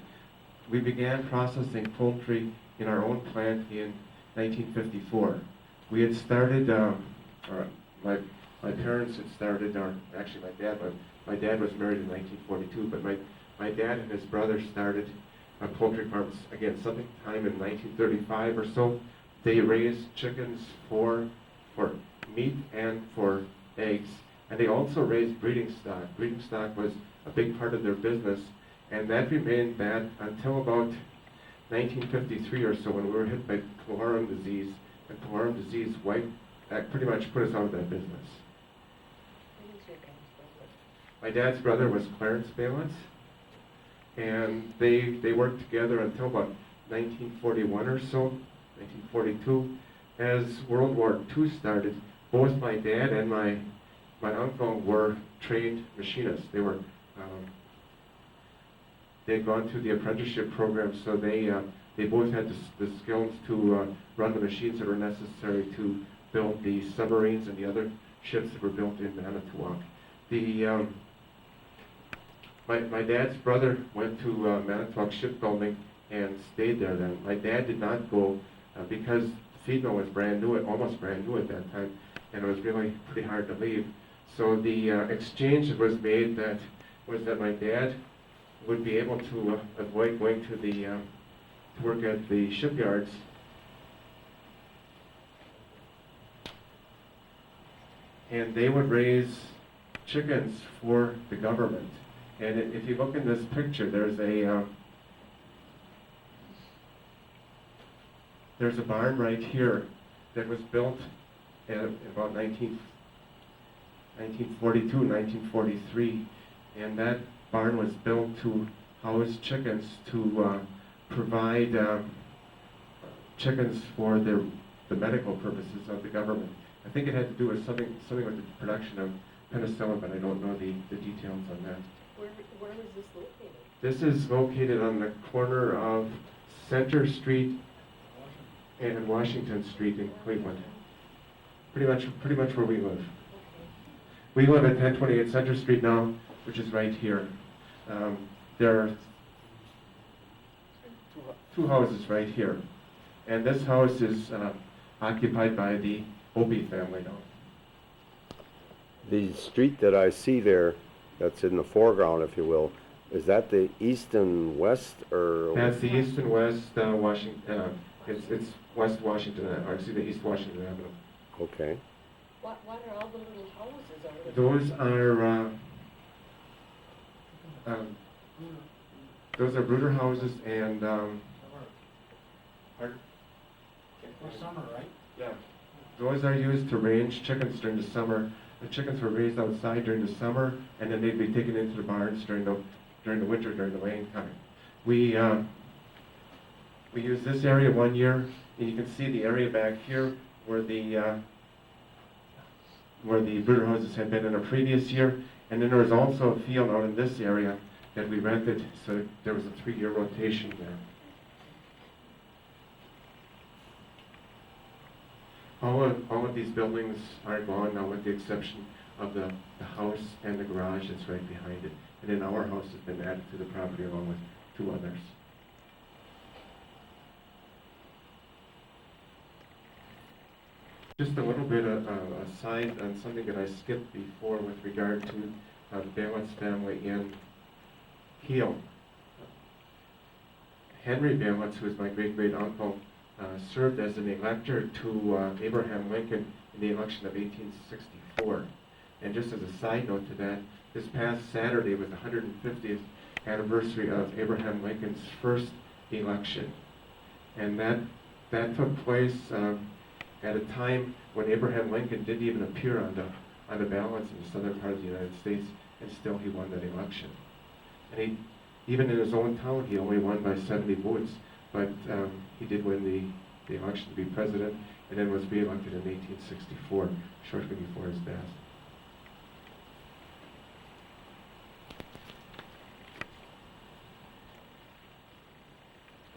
We began processing poultry in our own plant in 1954. We had started, my parents had started, or actually my dad was married in 1942, but my dad and his brother started poultry farms again sometime in 1935 or so. They raised chickens for meat and for eggs, and they also raised breeding stock. Breeding stock was a big part of their business, and that remained that until about 1953 or so, when we were hit by Chlororum disease, and Chlororum disease pretty much put us out of that business. My dad's brother was Clarence Belitz, and they worked together until about 1941 or so, 1942. As World War II started, both my dad and my uncle were trained machinists. They were they'd gone through the apprenticeship program, so they both had the skills to run the machines that were necessary to build the submarines and the other ships that were built in Manitowoc. My dad's brother went to Manitowoc Shipbuilding and stayed there then. My dad did not go because the feed mill was brand new, almost brand new at that time, and it was really pretty hard to leave. So the exchange that was made was that my dad would be able to avoid going to to work at the shipyards. And they would raise chickens for the government. And if you look in this picture, there's a barn right here that was built in about 1942, 1943, and that barn was built to house chickens, to provide chickens for the medical purposes of the government. I think it had to do with something with the production of penicillin, but I don't know the details on that. Where is this located? This is located on the corner of Center Street and Washington Street in Cleveland. Pretty much where we live. We live at 1028 Center Street now, which is right here. There are two houses right here, and this house is occupied by the Opie family now. The street that I see there, that's in the foreground, if you will, is that the east and west, or? That's the east and west Washington. It's West Washington, or excuse me, East Washington Avenue. Okay. What are all the little houses over there? Those are Brooder Houses and pardon? For summer, right? Yeah. Those are used to range chickens during the summer. The chickens were raised outside during the summer, and then they'd be taken into the barns during the during the winter, during the laying time. We used this area one year, and you can see the area back here where the Brooder Houses had been in a previous year, and then there was also a field out in this area that we rented, so there was a 3-year rotation there. All of these buildings are gone now, with the exception of the house and the garage that's right behind it. And then our house has been added to the property along with 2 others. Just a little bit of aside on something that I skipped before with regard to the Belitz family in Kiel. Henry Belitz, who is my great-great-uncle, served as an elector to Abraham Lincoln in the election of 1864. And just as a side note to that, this past Saturday was the 150th anniversary of Abraham Lincoln's first election. And that took place at a time when Abraham Lincoln didn't even appear on the ballots in the southern part of the United States, and still he won that election. And even in his own town, he only won by 70 votes. But he did win the election to be president, and then was re-elected in 1864, shortly before his death.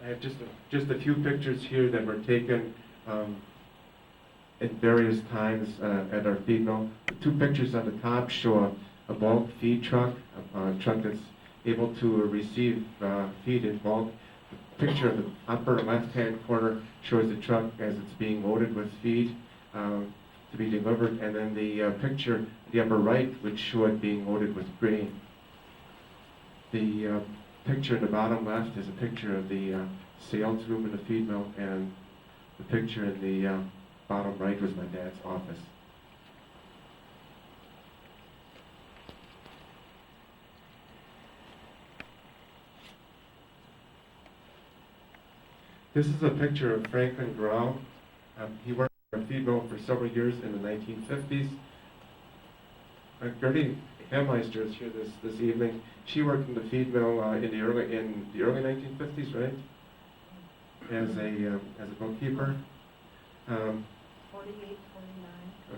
I have just a few pictures here that were taken at various times at our feed mill. The 2 pictures on the top show a bulk feed truck, a truck that's able to receive feed in bulk. The picture in the upper left-hand corner shows the truck as it's being loaded with feed to be delivered, and then the picture in the upper right would show it being loaded with grain. The picture in the bottom left is a picture of the sales room in the feed mill, and the picture in the bottom right was my dad's office. This is a picture of Franklin Grau. He worked at a feed mill for several years in the 1950s. Gertie Hammeister is here this evening. She worked in the feed mill in the early 1950s, right? As a bookkeeper. 48, 49.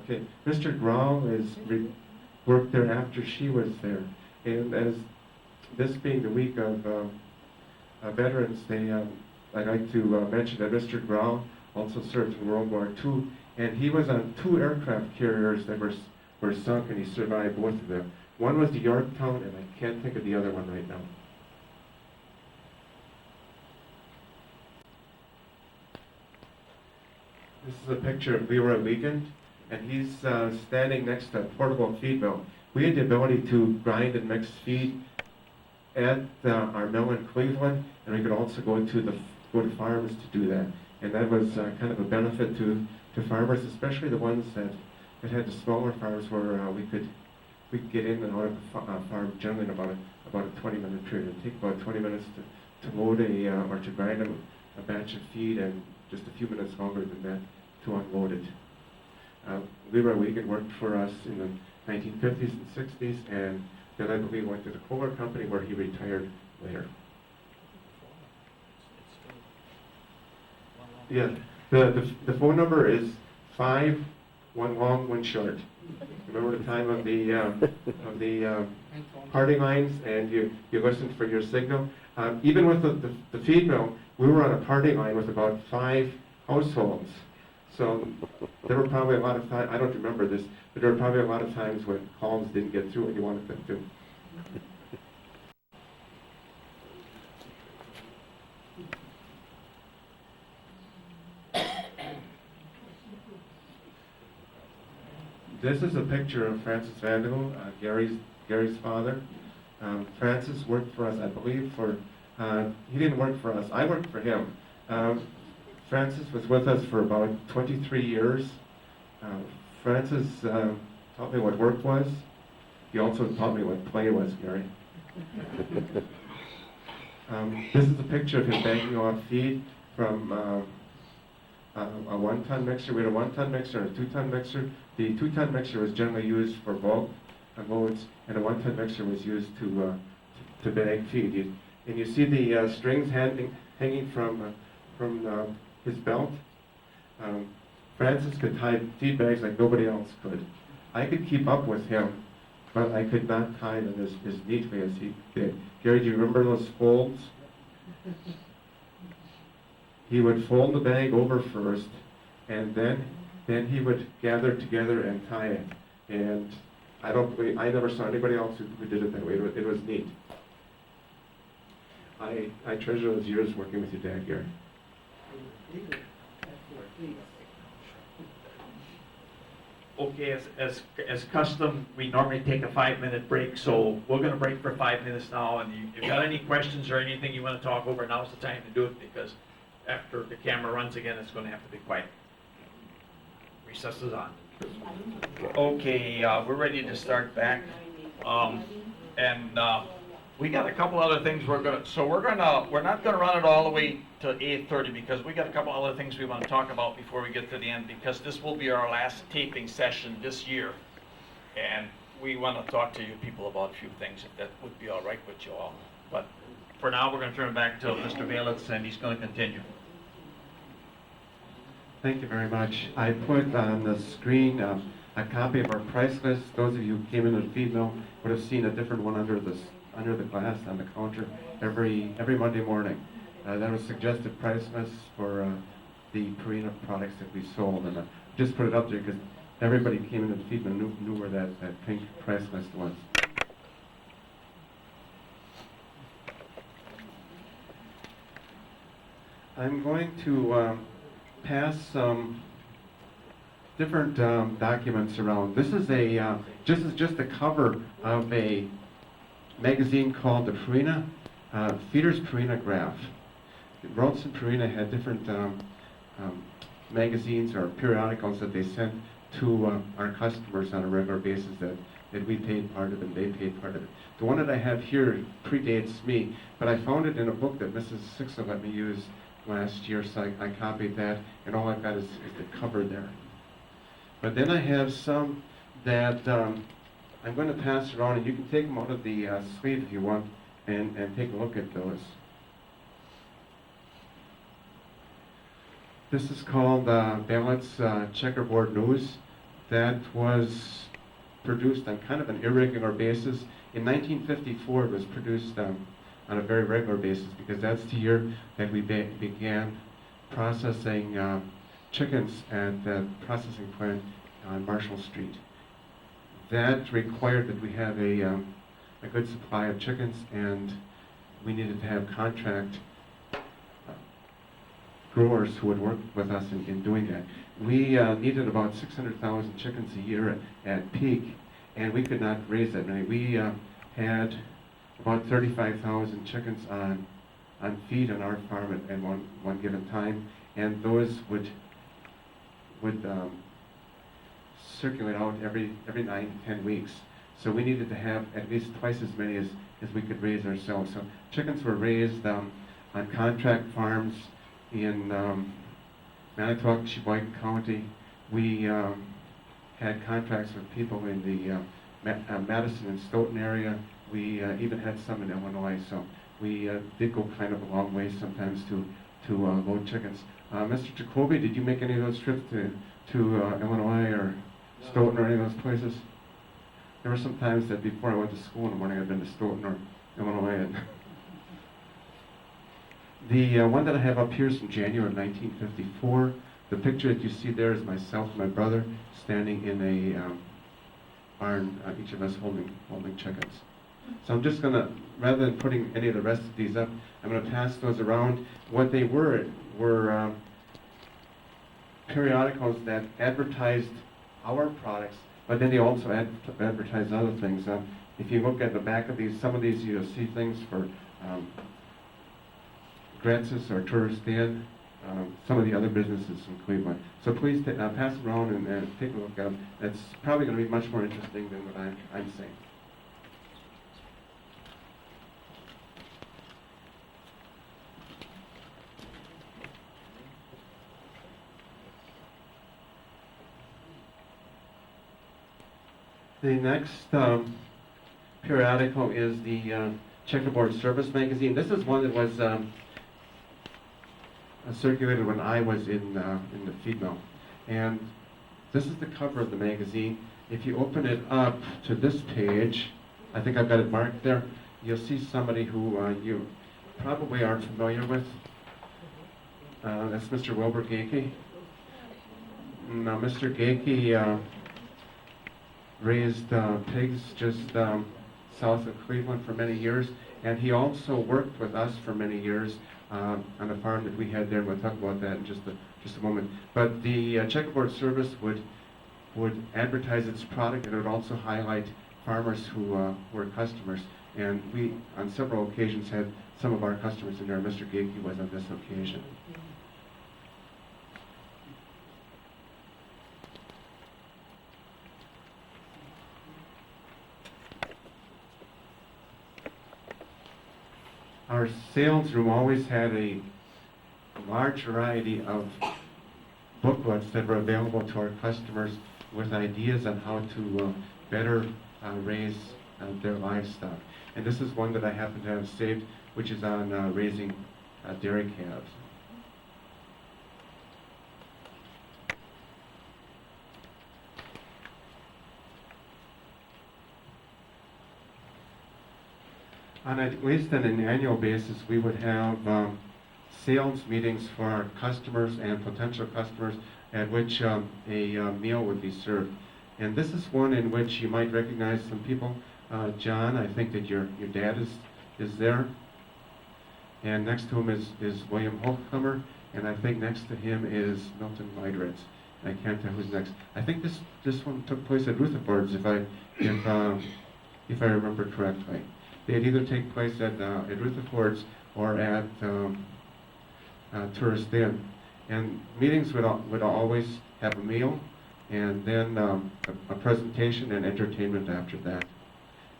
Okay, Mr. Grau worked there after she was there, and as this being the week of veterans, I'd like to mention that Mr. Grau also served in World War II, and he was on 2 aircraft carriers that were sunk, and he survived both of them. One was the Yorktown, and I can't think of the other one right now. This is a picture of Leroy Wiegand, and he's standing next to a portable feed mill. We had the ability to grind and mix feed at our mill in Cleveland, and we could also go to farms to do that. And that was kind of a benefit to farmers, especially the ones that had the smaller farms where we could get in and out of the farm generally in about a 20-minute period. It would take about 20 minutes to load or to grind a batch of feed, and just a few minutes longer than that to unload it. Leroy Wiegand worked for us in the 1950s and 60s, and then I believe went to the Kohler Company where he retired later. Yeah, the phone number is 5, 1 long, 1 short. Remember the time of the party lines, and you listened for your signal. Even with the feed mill, we were on a party line with about 5 households. So there were probably a lot of times, I don't remember this, but there were probably a lot of times when calls didn't get through when you wanted them to. This is a picture of Francis Vanderbilt, Gary's father. Francis worked for us, I believe, he didn't work for us, I worked for him. Francis was with us for about 23 years. Francis taught me what work was. He also taught me what play was, Gary. This is a picture of him bagging off feed from a 1-ton mixer. We had a 1-ton mixer and a 2-ton mixer. The 2-ton mixer was generally used for bulk loads, and a 1-ton mixer was used to to bag feed. And you see the strings hanging from his belt. Francis could tie feed bags like nobody else could. I could keep up with him, but I could not tie them as neatly as he did. Gary, do you remember those folds? He would fold the bag over first, and then he would gather it together and tie it. And I never saw anybody else who did it that way. It was neat. I treasure those years working with your dad, Gary. Okay, as custom, we normally take a 5-minute break, so we're gonna break for 5 minutes now, and if you got any questions or anything you wanna talk over, now's the time to do it, because after the camera runs again, it's gonna have to be quiet. Recess is on. Okay, we're ready to start back, we got a couple other things we're not gonna run it all the way to 8:30, because we got a couple other things we want to talk about before we get to the end, because this will be our last taping session this year. And we want to talk to you people about a few things, if that would be all right with you all. But for now, we're going to turn it back to Mr. Belitz, and he's going to continue. Thank you very much. I put on the screen a copy of our price list. Those of you who came into the feed mill would have seen a different one under the glass on the counter every Monday morning. That was suggested price list for the Purina products that we sold, and I just put it up there because everybody who came into the feed mill knew where that pink price list was. I'm going to pass some different documents around. This is just the cover of a magazine called the Purina, Feeder's Purina Graph. Rhodes and Purina had different magazines or periodicals that they sent to our customers on a regular basis that we paid part of it and they paid part of it. The one that I have here predates me, but I found it in a book that Mrs. Sixa let me use last year, so I copied that, and all I've got is the cover there. But then I have some that I'm going to pass around, and you can take them out of the sleeve if you want and take a look at those. This is called Dalets Checkerboard News. That was produced on kind of an irregular basis. In 1954, it was produced on a very regular basis because that's the year that we began processing chickens at the processing plant on Marshall Street. That required that we have a good supply of chickens, and we needed to have contract growers who would work with us in doing that. We needed about 600,000 chickens a year at peak, and we could not raise that many. We had about 35,000 chickens on feed on our farm at one given time, and those would circulate out every 9 to 10 weeks. So we needed to have at least twice as many as we could raise ourselves. So chickens were raised on contract farms in Manitowoc and Sheboygan County. We had contracts with people in the Madison and Stoughton area. We even had some in Illinois, so we did go kind of a long way sometimes to load chickens. Mr. Jacoby, did you make any of those trips to Illinois or Stoughton or any of those places? There were some times that before I went to school in the morning, I'd been to Stoughton or Illinois. And the one that I have up here is from January of 1954. The picture that you see there is myself and my brother standing in a barn, each of us holding chickens. So I'm just going to, rather than putting any of the rest of these up, I'm going to pass those around. What they were periodicals that advertised our products, but then they also advertised other things. If you look at the back of these, some of these you'll see things for Gratz's or Tourist Inn, some of the other businesses in Cleveland. So please pass it around and take a look at them. It's probably going to be much more interesting than what I'm saying. The next periodical is the Checkerboard Service Magazine. This is one that was circulated when I was in the feed mill. And this is the cover of the magazine. If you open it up to this page, I think I've got it marked there, you'll see somebody who you probably aren't familiar with. That's Mr. Wilbur Gakey. Now, Mr. Gakey raised pigs just south of Cleveland for many years, and he also worked with us for many years on a farm that we had there, and we'll talk about that in just a moment. But the Checkerboard service would advertise its product, and it would also highlight farmers who were customers. And we, on several occasions, had some of our customers in there. Mr. Gakey was on this occasion. Our sales room always had a large variety of booklets that were available to our customers with ideas on how to better raise their livestock. And this is one that I happen to have saved, which is on raising dairy calves. On at least on an annual basis, we would have sales meetings for our customers and potential customers at which a meal would be served. And this is one in which you might recognize some people. John, I think that your dad is there. And next to him is William Holthammer, and I think next to him is Milton Leidritz. I can't tell who's next. I think this one took place at Rutherford's, if I remember correctly. They'd either take place at Rutherford's or at Tourist Inn. And meetings would always have a meal, and then a presentation and entertainment after that.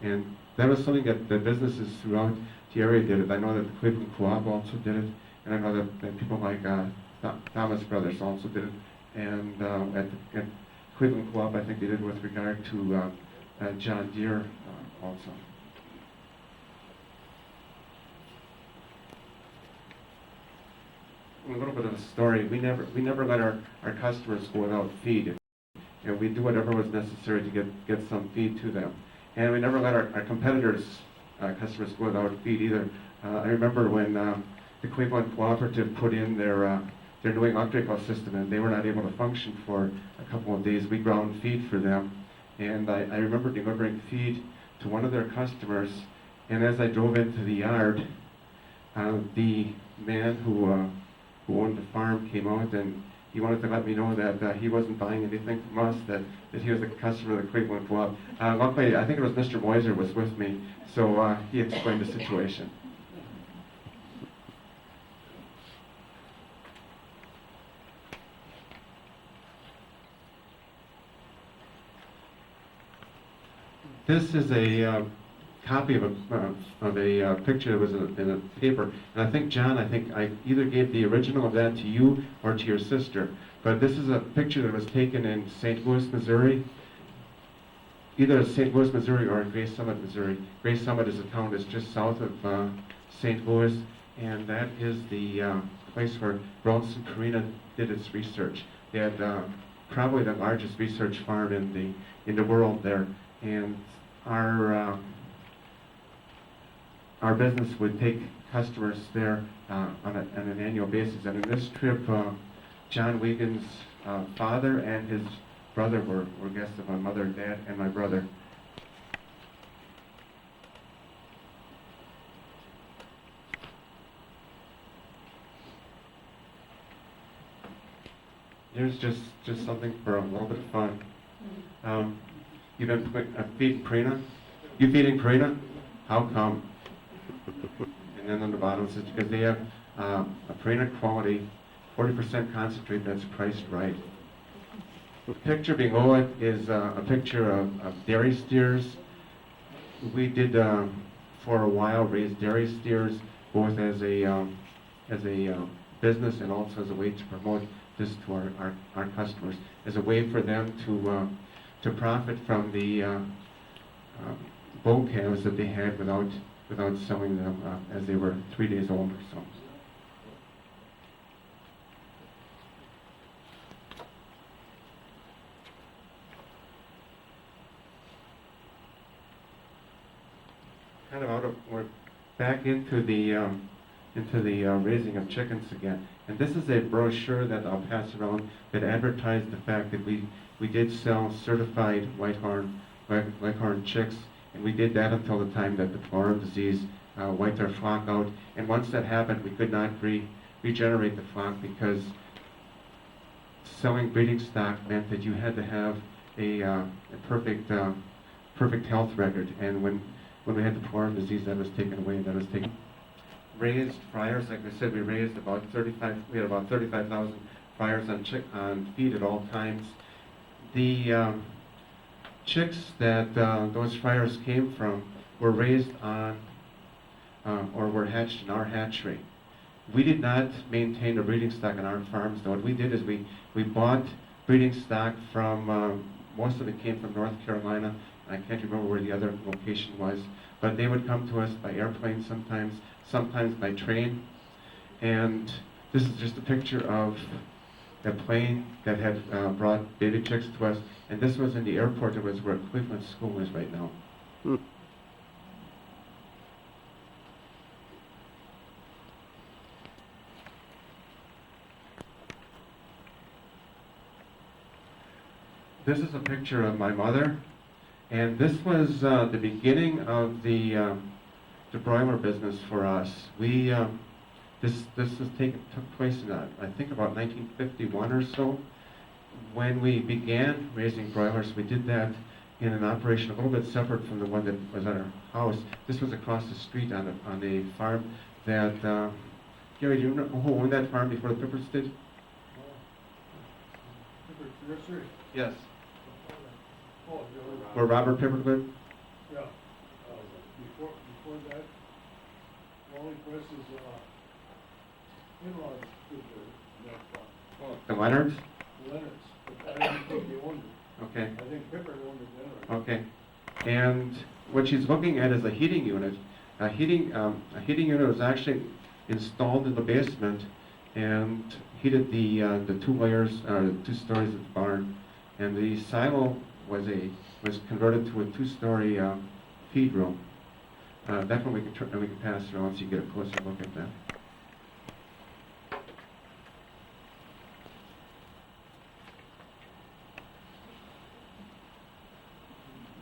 And that was something that the businesses throughout the area did it. I know that the Cleveland Co-op also did it, and I know that people like Dalets Brothers also did it. And at Cleveland Co-op, I think they did with regard to John Deere also. A little bit of a story. We never let our customers go without feed, and we do whatever was necessary to get some feed to them. And we never let our competitors' customers go without feed either. I remember when the Cleveland Cooperative put in their new electrical system, and they were not able to function for a couple of days. We ground feed for them, and I remember delivering feed to one of their customers. And as I drove into the yard, the man who owned the farm came out, and he wanted to let me know that he wasn't buying anything from us, that he was a customer of the Cleveland Co-op. Luckily, I think it was Mr. Moiser was with me, so he explained the situation. This is a copy of a picture that was in a paper, and I think, John, I either gave the original of that to you or to your sister, but this is a picture that was taken in St. Louis, Missouri, either St. Louis, Missouri or in Gray Summit, Missouri. Gray Summit is a town that's just south of St. Louis, and that is the place where Bronson Carina did its research. They had probably the largest research farm in the world there, and our business would take customers there on an annual basis. And in this trip, John Wiegand's father and his brother were guests of my mother, dad, and my brother. Here's just something for a little bit of fun. You've been feeding Prina? You feeding Prina? How come? And then on the bottom it says because they have a Prina quality 40% concentrate that's priced right. The picture below it is a picture of dairy steers. We did for a while raise dairy steers both as a business and also as a way to promote this to our customers, as a way for them to profit from the bull calves that they had without without selling them as they were 3 days old or so. Kind of we're back into the raising of chickens again. And this is a brochure that I'll pass around that advertised the fact that we did sell certified Whitehorn chicks, and we did that until the time that the floral disease wiped our flock out. And once that happened, we could not regenerate the flock because selling breeding stock meant that you had to have a perfect health record. And when we had the floral disease, that was taken away. That was taken. Raised fryers, like I said, we raised about 35,000 fryers on feed at all times. The chicks that those fryers came from were raised on or were hatched in our hatchery. We did not maintain a breeding stock on our farms, though. What we did is we bought breeding stock from, most of it came from North Carolina. I can't remember where the other location was, but they would come to us by airplane sometimes by train. And this is just a picture of a plane that had brought baby chicks to us. And this was in the airport. It was where Cleveland School is right now. This is a picture of my mother. And this was the beginning of the broiler business for us. This took place in I think about 1951 or so. When we began raising broilers, we did that in an operation a little bit separate from the one that was at our house. This was across the street on a farm that Gary, do you know who owned that farm before the Pippers did? Nursery? Yes. Oh, Where Robert Pipper lived? yeah. Before that, the only place is, in-laws lived there, that farm. The Leonards? Leonard's, but I don't think they owned it. Okay. I think Pipper owned it then. Okay. And what she's looking at is a heating unit. A heating unit was actually installed in the basement and heated the 2 layers, 2 stories of the barn. And the silo was converted to a 2-story feed room. That one we can pass around so you get a closer look at that.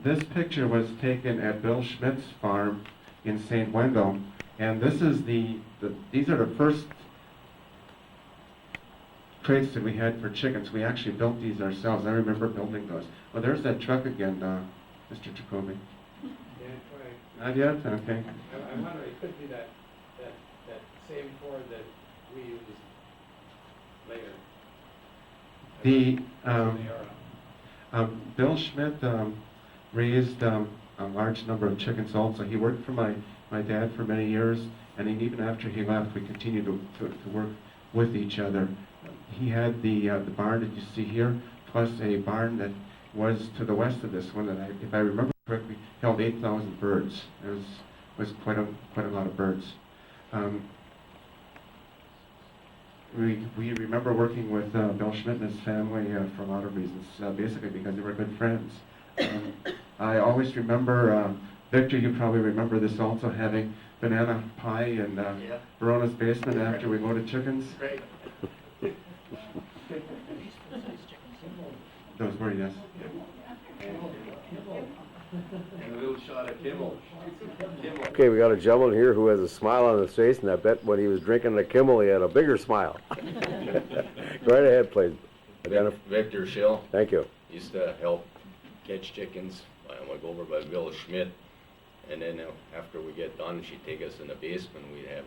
This picture was taken at Bill Schmidt's farm in St. Wendel, and this is these are the first crates that we had for chickens. We actually built these ourselves. I remember building those. Well, there's that truck again, Mr. Jacoby. Yeah, right. Not yet? Okay. I wonder, it could be that same Ford that we used later. Bill Schmidt raised a large number of chickens also. He worked for my dad for many years, and even after he left, we continued to work with each other. He had the barn that you see here, plus a barn that was to the west of this one that, if I remember correctly, held 8,000 birds. It was quite a lot of birds. We remember working with Bill Schmidt and his family for a lot of reasons, basically because they were good friends. I always remember, Victor, you probably remember this also, having banana pie in Verona's basement after we loaded chickens. Right. Those were, yes. And a little shot of Kimmel. Okay, we got a gentleman here who has a smile on his face, and I bet when he was drinking the Kimmel, he had a bigger smile. Go right ahead, please. Victor Schill. Thank you. Used to help catch chickens. I went over by Bill Schmidt, and then after we get done, she'd take us in the basement. We'd have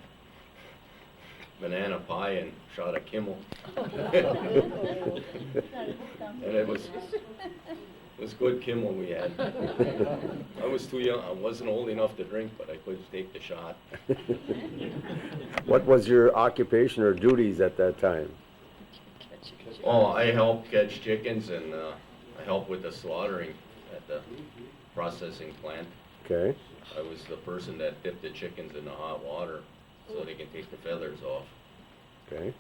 banana pie and shot of Kimmel. And it was good Kimmel we had. I was too young. I wasn't old enough to drink, but I could take the shot. What was your occupation or duties at that time? Oh, I helped catch chickens, and I helped with the slaughtering at the processing plant. Okay. I was the person that dipped the chickens in the hot water so they can take the feathers off. Okay.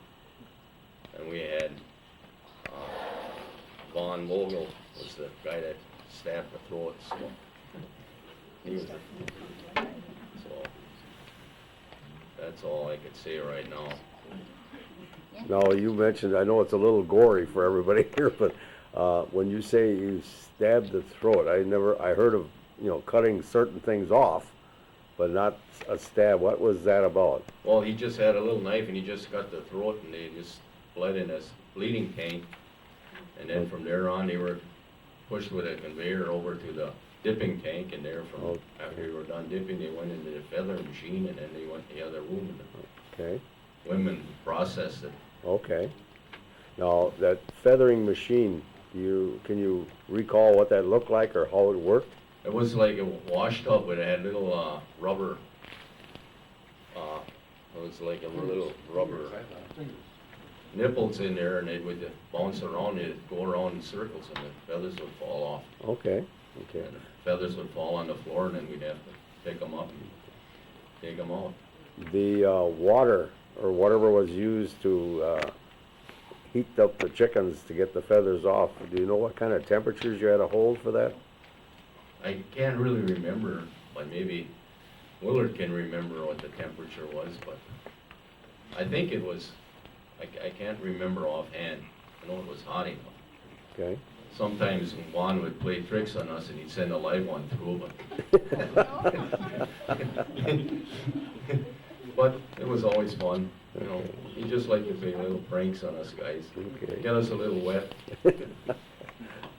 And we had Von Vogel was the guy that stabbed the throats. So he was so that's all I could say right now. Now, you mentioned, I know it's a little gory for everybody here, but when you say you stabbed the throat, I heard of, you know, cutting certain things off, but not a stab. What was that about? Well, he just had a little knife and he just cut the throat and they just bled in this bleeding tank. And then from there on, they were pushed with a conveyor over to the dipping tank, and there from, after they were done dipping, they went into the feather machine, and then they went to the other wound. Okay. Women processed it. Okay. Now, that feathering machine, can you recall what that looked like or how it worked? It was like a wash tub, but it had little rubber, it was like a little rubber nipples in there, and they would bounce around, they'd go around in circles, and the feathers would fall off. Okay, okay. And the feathers would fall on the floor, and then we'd have to pick them up and take them out. The water or whatever was used to heat up the chickens to get the feathers off, do you know what kind of temperatures you had to hold for that? I can't really remember, but maybe Willard can remember what the temperature was, but I think it was, I can't remember offhand. I know it was hot enough. Okay. Sometimes Juan would play tricks on us and he'd send a live one through, but it was always fun. You know, he just liked to play little pranks on us guys. Okay. Get us a little wet.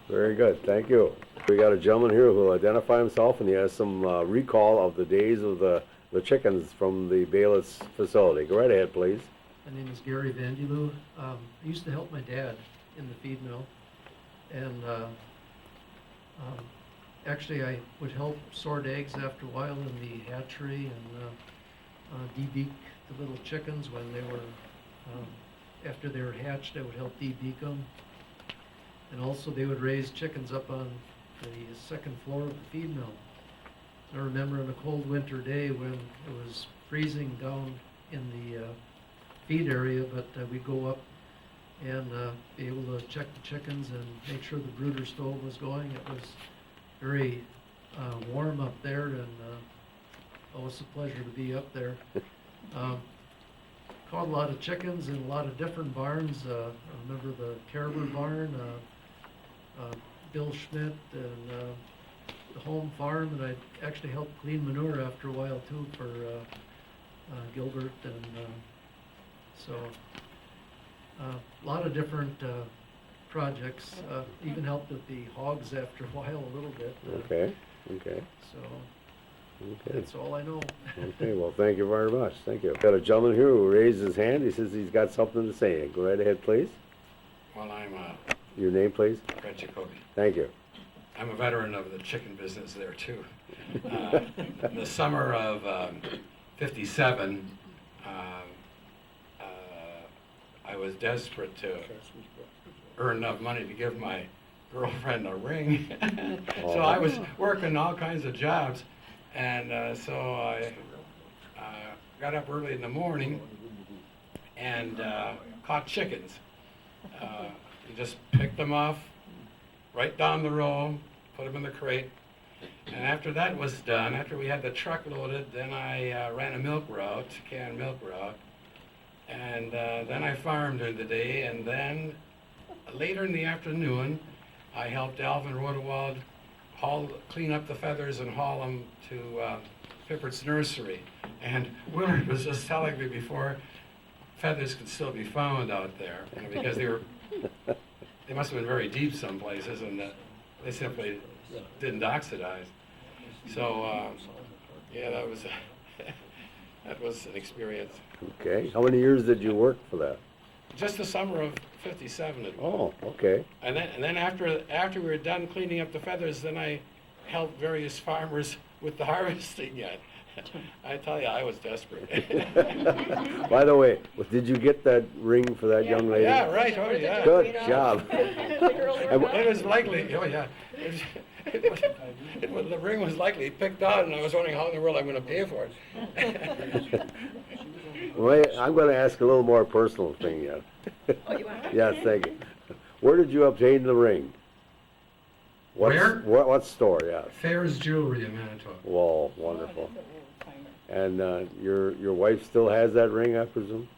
Very good, thank you. We got a gentleman here who will identify himself, and he has some recall of the days of the chickens from the Belitz facility. Go right ahead, please. My name is Gary Vandello. I used to help my dad in the feed mill, and actually I would help sort eggs after a while in the hatchery and debeak the little chickens when they were, after they were hatched, I would help debeak them. And also they would raise chickens up on the second floor of the feed mill. I remember on a cold winter day when it was freezing down in the feed area, but we'd go up and be able to check the chickens and make sure the brooder stove was going. It was very warm up there, and always a pleasure to be up there. Caught a lot of chickens in a lot of different barns. I remember the Checkerboard barn, Bill Schmidt, and the home farm, and I actually helped clean manure after a while too for Gilbert, and so a lot of different projects. Even helped with the hogs after a while a little bit. Okay, okay. So Okay. that's all I know. Okay, well, thank you very much. Thank you. Got a gentleman here who raised his hand. He says he's got something to say. Go right ahead, please. Well, I'm Your name, please. Fred Jacoby. Thank you. I'm a veteran of the chicken business there, too. In the summer of '57, I was desperate to earn enough money to give my girlfriend a ring. So I was working all kinds of jobs, and so I got up early in the morning and caught chickens. You just picked them off right down the row, put them in the crate, and after that was done, after we had the truck loaded, then I ran a milk route, canned milk route, and then I farmed during the day, and then later in the afternoon, I helped Alvin Rodewald clean up the feathers and haul them to Pippert's nursery. And Willard was just telling me before, feathers could still be found out there, because they must have been very deep some places, and they simply didn't oxidize. So, yeah, that was an experience. Okay. How many years did you work for that? Just the summer of '57. Oh, okay. And then after we were done cleaning up the feathers, then I helped various farmers with the harvesting yet. I tell you, I was desperate. By the way, did you get that ring for that young lady? Yeah, right, oh, yeah. Good job. It was likely, oh, yeah. The ring was likely picked out, and I was wondering how in the world I'm going to pay for it. Well, I'm going to ask a little more personal thing yet. Yes, thank you. Where did you obtain the ring? Where? What store, yes. Fair's Jewelry in Manitowoc. Whoa, wonderful. And your wife still has that ring, I presume?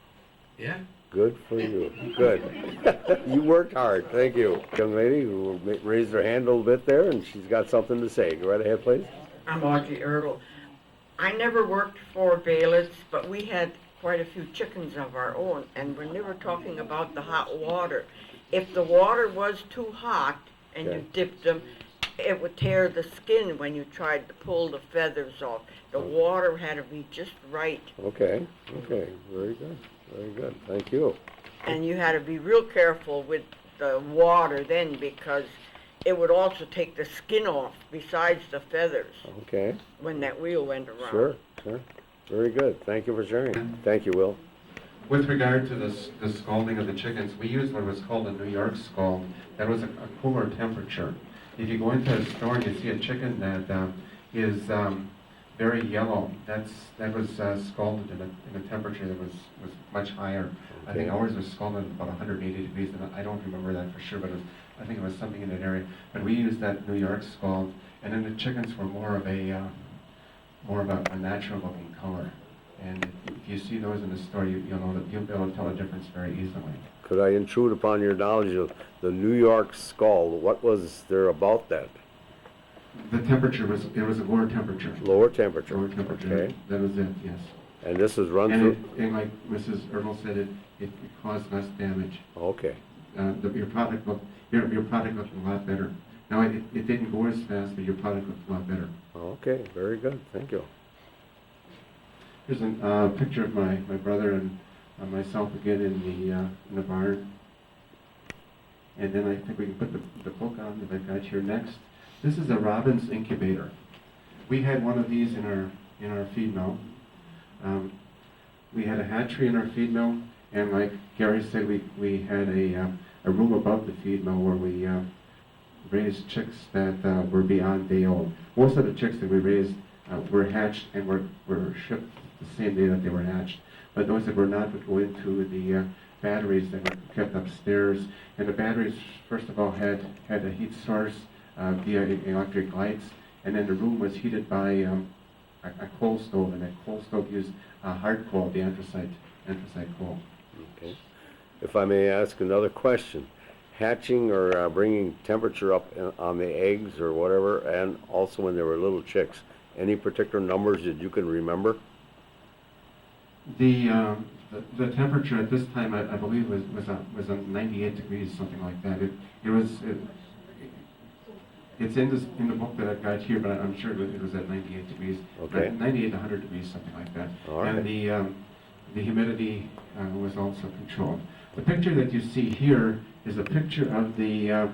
Yeah. Good for you. Good. You worked hard. Thank you. Young lady who raised her hand a little bit there, and she's got something to say. Go right ahead, please. I'm Audrey Erdl. I never worked for Belitz, but we had quite a few chickens of our own, and when they were talking about the hot water, if the water was too hot and you dipped them, it would tear the skin when you tried to pull the feathers off. The water had to be just right. Okay, okay, very good, very good. Thank you. And you had to be real careful with the water then, because it would also take the skin off besides the feathers Okay, when that wheel went around. sure, sure. Very good. Thank you for sharing. Thank you, Will. With regard to the scalding of the chickens, we used what was called a New York scald. That was a cooler temperature. If you go into a store and you see a chicken that is very yellow, that was scalded in a temperature that was much higher. I think ours was scalded at about 180 degrees, and I don't remember that for sure, but I think it was something in that area. But we used that New York scald, and then the chickens were more of a natural looking color. And if you see those in the store, you'll know that you'll be able to tell the difference very easily. Could I intrude upon your knowledge of the New York scald? What was there about that? The temperature was a lower temperature. Lower temperature. Lower temperature. Okay. That was it. Yes. And this is run And through. and like Mrs. Erdl said, it caused less damage. Okay. Your product looked a lot better. Now it didn't go as fast, but your product looked a lot better. Okay. Very good. Thank you. Here's a picture of my brother and myself again in the barn. And then I think we can put the book on that I've got here next. This is a Robbins incubator. We had one of these in our feed mill. We had a hatchery in our feed mill, and like Gary said, we had a room above the feed mill where we raised chicks that were beyond day old. Most of the chicks that we raised were hatched and were shipped the same day that they were hatched. But those that were not would go into the batteries that were kept upstairs. And the batteries, first of all, had a heat source via electric lights, and then the room was heated by a coal stove, and that coal stove used hard coal, the anthracite coal. Okay. If I may ask another question, hatching or bringing temperature up on the eggs or whatever, and also when they were little chicks, any particular numbers that you can remember? The temperature at this time, I believe, was on 98 degrees, something like that. It's in the book that I've got here, but I'm sure it was at 98 degrees. Okay. 98 to 100 degrees, something like that. All right. And the humidity was also controlled. The picture that you see here is a picture of the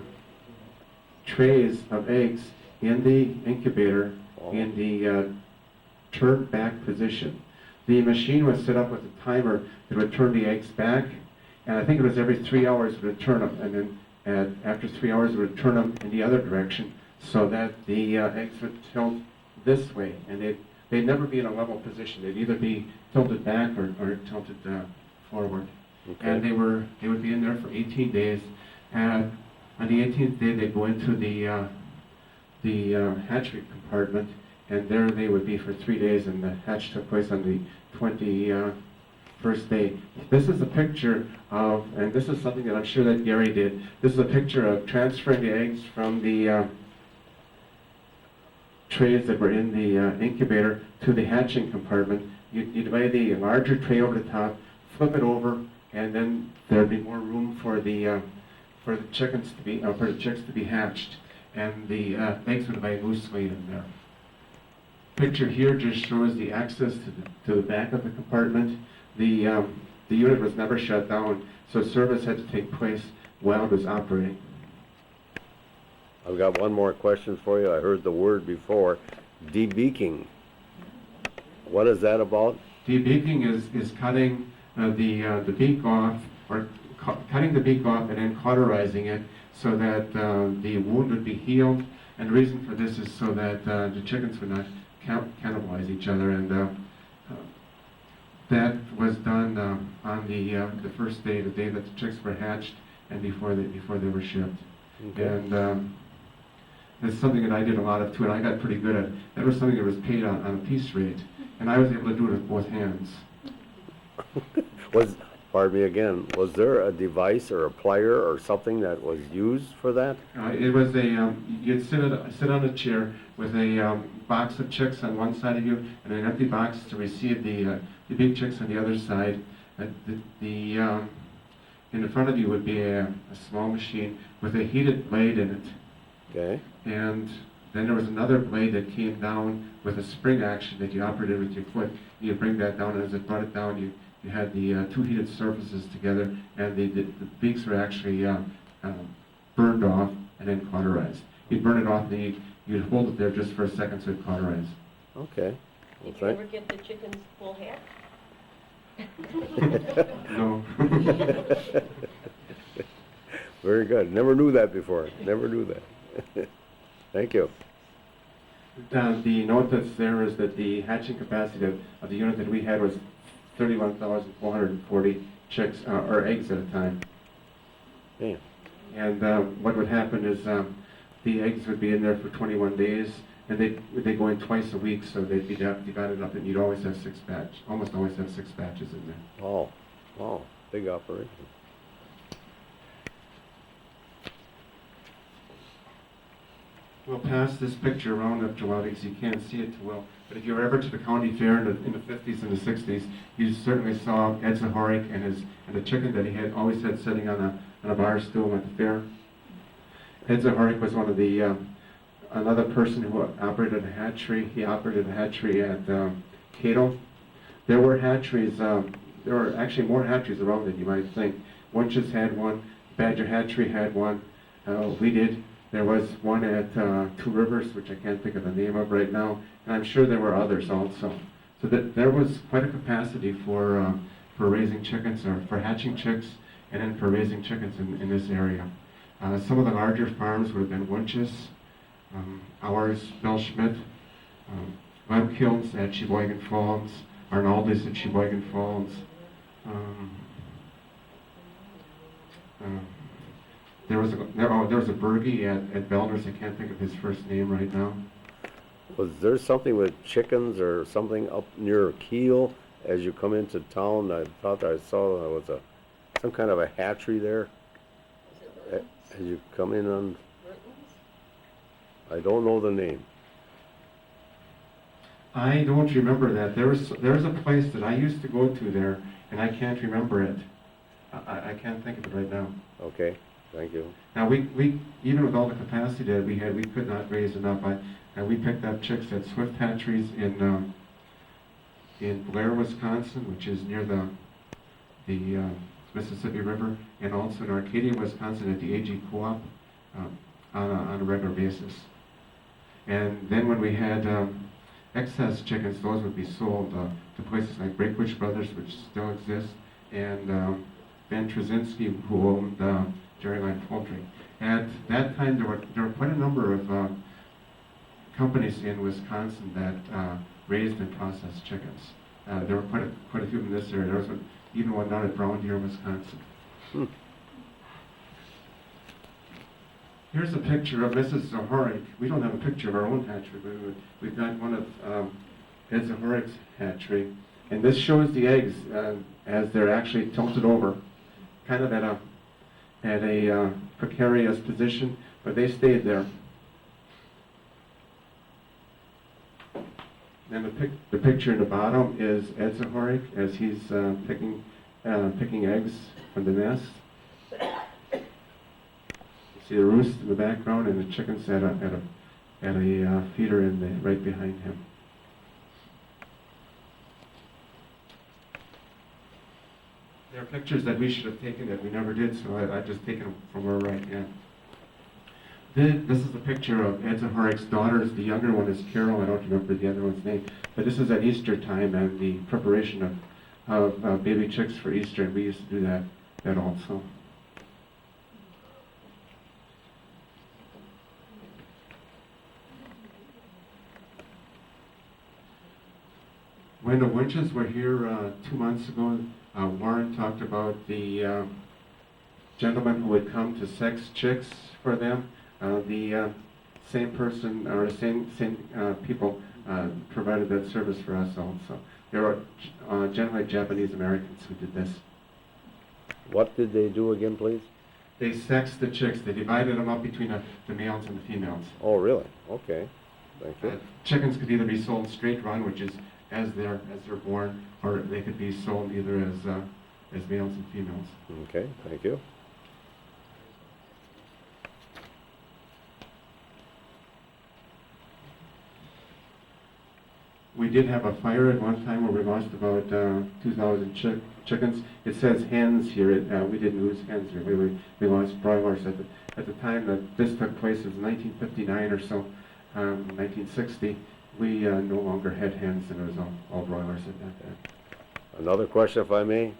trays of eggs in the incubator in the turned back position. The machine was set up with a timer that would turn the eggs back, and I think it was every 3 hours it would turn them, and then after 3 hours it would turn them in the other direction so that the eggs would tilt this way, and they'd never be in a level position. They'd either be tilted back or tilted forward. Okay. And they would be in there for 18 days. And on the 18th day they'd go into the hatchery compartment, and there they would be for 3 days, and the hatch took place on the 21st day. This is a picture of, and this is something that I'm sure that Gary did, this is a picture of transferring the eggs from the trays that were in the incubator to the hatching compartment. You'd lay the larger tray over the top, flip it over, and then there'd be more room for the chicks to be hatched, and the eggs would lay loosely in there. Picture here just shows the access to the back of the compartment. The unit was never shut down, so service had to take place while it was operating. I've got one more question for you. I heard the word before, debeaking. What is that about? Debeaking is cutting the beak off, or cutting the beak off and then cauterizing it so that the wound would be healed. And the reason for this is so that the chickens would not cannibalize each other. And that was done on the first day, the day that the chicks were hatched, and before they were shipped. Okay. And it's something that I did a lot of too, and I got pretty good at. That was something that was paid on a piece rate, and I was able to do it with both hands. Pardon me again, was there a device or a plier or something that was used for that? It was you'd sit on a chair with a box of chicks on one side of you and an empty box to receive the big chicks on the other side. In the front of you would be a small machine with a heated blade in it. Okay. And then there was another blade that came down with a spring action that you operated with your foot. You bring that down, and as it brought it down, you had the two heated surfaces together, and the beaks were actually burned off and then cauterized. You'd burn it off, and then you'd hold it there just for a second so it cauterized. Okay. Did you ever get the chickens full hat? No. Very good. Never knew that before. Never knew that. Thank you. The note that's there is that the hatching capacity of the unit that we had was 31,440 chicks or eggs at a time. Yeah. And what would happen is the eggs would be in there for 21 days, and they go in twice a week, so they'd be divided up, and you'd always have almost always have 6 batches in there. Oh, wow, big operation. We'll pass this picture around after a while because you can't see it too well. But if you were ever to the county fair in the 50s and the 60s, you certainly saw Ed Zahorik and the chicken that he had always had sitting on a bar stool at the fair. Ed Zahorik was one of the another person who operated a hatchery. He operated a hatchery at Cato. There were hatcheries. There were actually more hatcheries around than you might think. Wunches had one. Badger Hatchery had one. We did. There was one at Two Rivers, which I can't think of the name of right now, and I'm sure there were others also. So there was quite a capacity for raising chickens, or for hatching chicks, and then for raising chickens in this area. Some of the larger farms would have been Wunches, ours, Bill Schmidt, Web Kilns at Sheboygan Falls, Arnaldi's at Sheboygan Falls. There was a Bergie at Belner's. I can't think of his first name right now. Was there something with chickens or something up near Kiel as you come into town? I thought I saw there was some kind of a hatchery there. As you come in on, I don't know the name. I don't remember that. There's a place that I used to go to there, and I can't remember it. I can't think of it right now. Okay, thank you. Now we even with all the capacity that we had, we could not raise enough. We picked up chicks at Swift Hatcheries in Blair, Wisconsin, which is near the Mississippi River, and also in Arcadia, Wisconsin, at the AG Co-op on a regular basis. And then when we had excess chickens, those would be sold to places like Belitz Brothers, which still exist, and Van Trzynski, who owned Dairyline Poultry. At that time, there were quite a number of companies in Wisconsin that raised and processed chickens. There were quite a few in this area. There was even one down at Brown Deer, Wisconsin. Here's a picture of Mrs. Zahorik. We don't have a picture of our own hatchery, but we've got one of Ed Zahorik's hatchery. And this shows the eggs as they're actually tilted over, kind of at a precarious position, but they stayed there. And the picture in the bottom is Ed Zahorik as he's picking eggs from the nest. You see the roost in the background, and the chickens at a feeder right behind him. There are pictures that we should have taken that we never did, so I've just taken them from where we're right now. This is a picture of Ed Zahorik's daughters. The younger one is Carol. I don't remember the other one's name. But this is at Easter time and the preparation of baby chicks for Easter, and we used to do that also. When the winches were here 2 months ago, Warren talked about the gentleman who would come to sex chicks for them. The same person, or the same people provided that service for us also. There were generally Japanese Americans who did this. What did they do again, please? They sexed the chicks. They divided them up between the males and the females. Oh, really? Okay. Thank you. Chickens could either be sold straight run, which is as they're born, or they could be sold either as males and females. Okay, thank you. We did have a fire at one time where we lost about 2,000 chickens. It says hens here. We didn't lose hens here. We lost broilers at the time that this took place. It was 1959 or so, 1960. We no longer had hens, and it was all broilers at that time. Another question, if I may.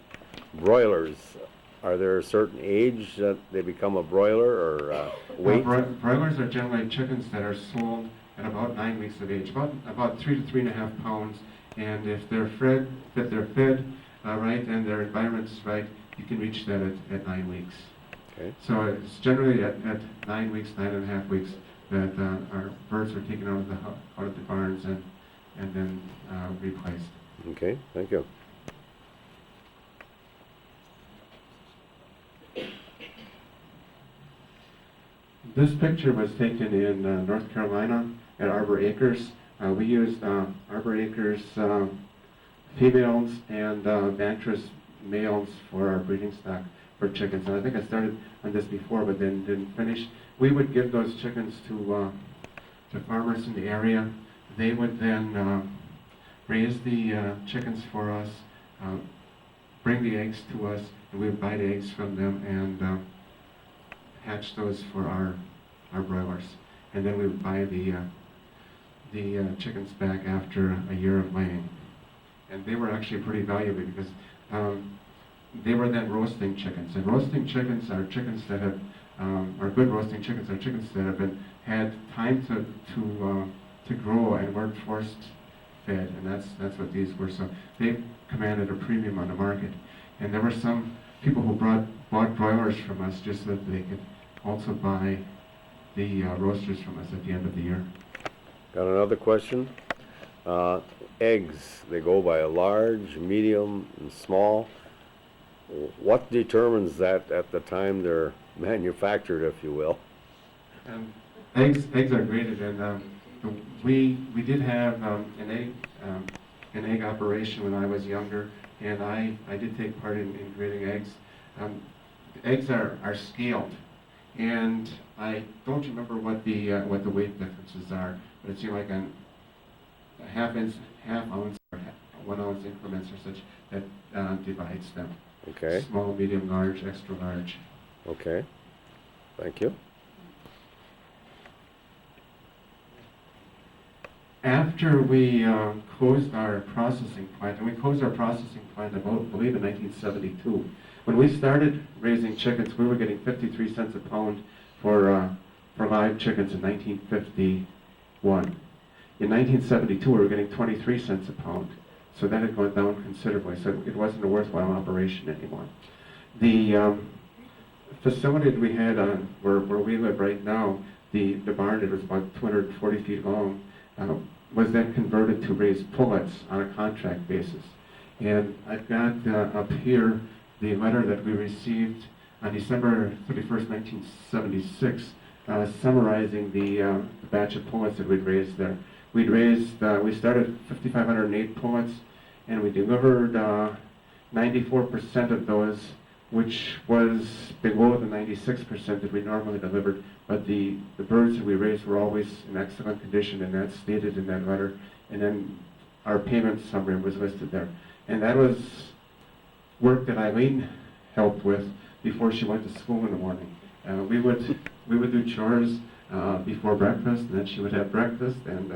Broilers, are there a certain age that they become a broiler, or weight? Broilers are generally chickens that are sold at about 9 weeks of age, about 3 to 3.5 pounds. And if they're fed right, and their environment's right, you can reach that at 9 weeks. Okay. So it's generally at 9 weeks, 9.5 weeks, that our birds are taken out of the barns and then replaced. Okay, thank you. This picture was taken in North Carolina at Arbor Acres. We used Arbor Acres females and Vantress males for our breeding stock for chickens. And I think I started on this before, but then didn't finish. We would give those chickens to farmers in the area. They would then raise the chickens for us, bring the eggs to us, and we would buy the eggs from them and hatch those for our broilers. And then we would buy the chickens back after a year of laying. And they were actually pretty valuable because they were then roasting chickens. And roasting chickens are chickens that have, or good roasting chickens are chickens that have had time to grow and weren't forced fed. And that's what these were. So they commanded a premium on the market. And there were some people who bought broilers from us just so that they could also buy the roasters from us at the end of the year. Got another question? Eggs, they go by a large, medium, and small. What determines that at the time they're manufactured, if you will? Eggs are graded, and we did have an egg operation when I was younger, and I did take part in grading eggs. Eggs are scaled, and I don't remember what the weight differences are, but it seemed like a half ounce or 1 ounce increments or such that divides them. Okay. Small, medium, large, extra large. Okay. Thank you. After we closed our processing plant, and we closed our processing plant, I believe, in 1972. When we started raising chickens, we were getting 53 cents a pound for live chickens in 1951. In 1972, we were getting 23 cents a pound. So that had gone down considerably, so it wasn't a worthwhile operation anymore. The facility that we had where we live right now, the barn that was about 240 feet long, was then converted to raise pullets on a contract basis. And I've got up here the letter that we received on December 31st, 1976, summarizing the batch of pullets that we'd raised there. We started 5,508 pullets, and we delivered 94% of those, which was below the 96% that we normally delivered. But the birds that we raised were always in excellent condition, and that's stated in that letter. And then our payment summary was listed there. And that was work that Eileen helped with before she went to school in the morning. We would do chores before breakfast, and then she would have breakfast, and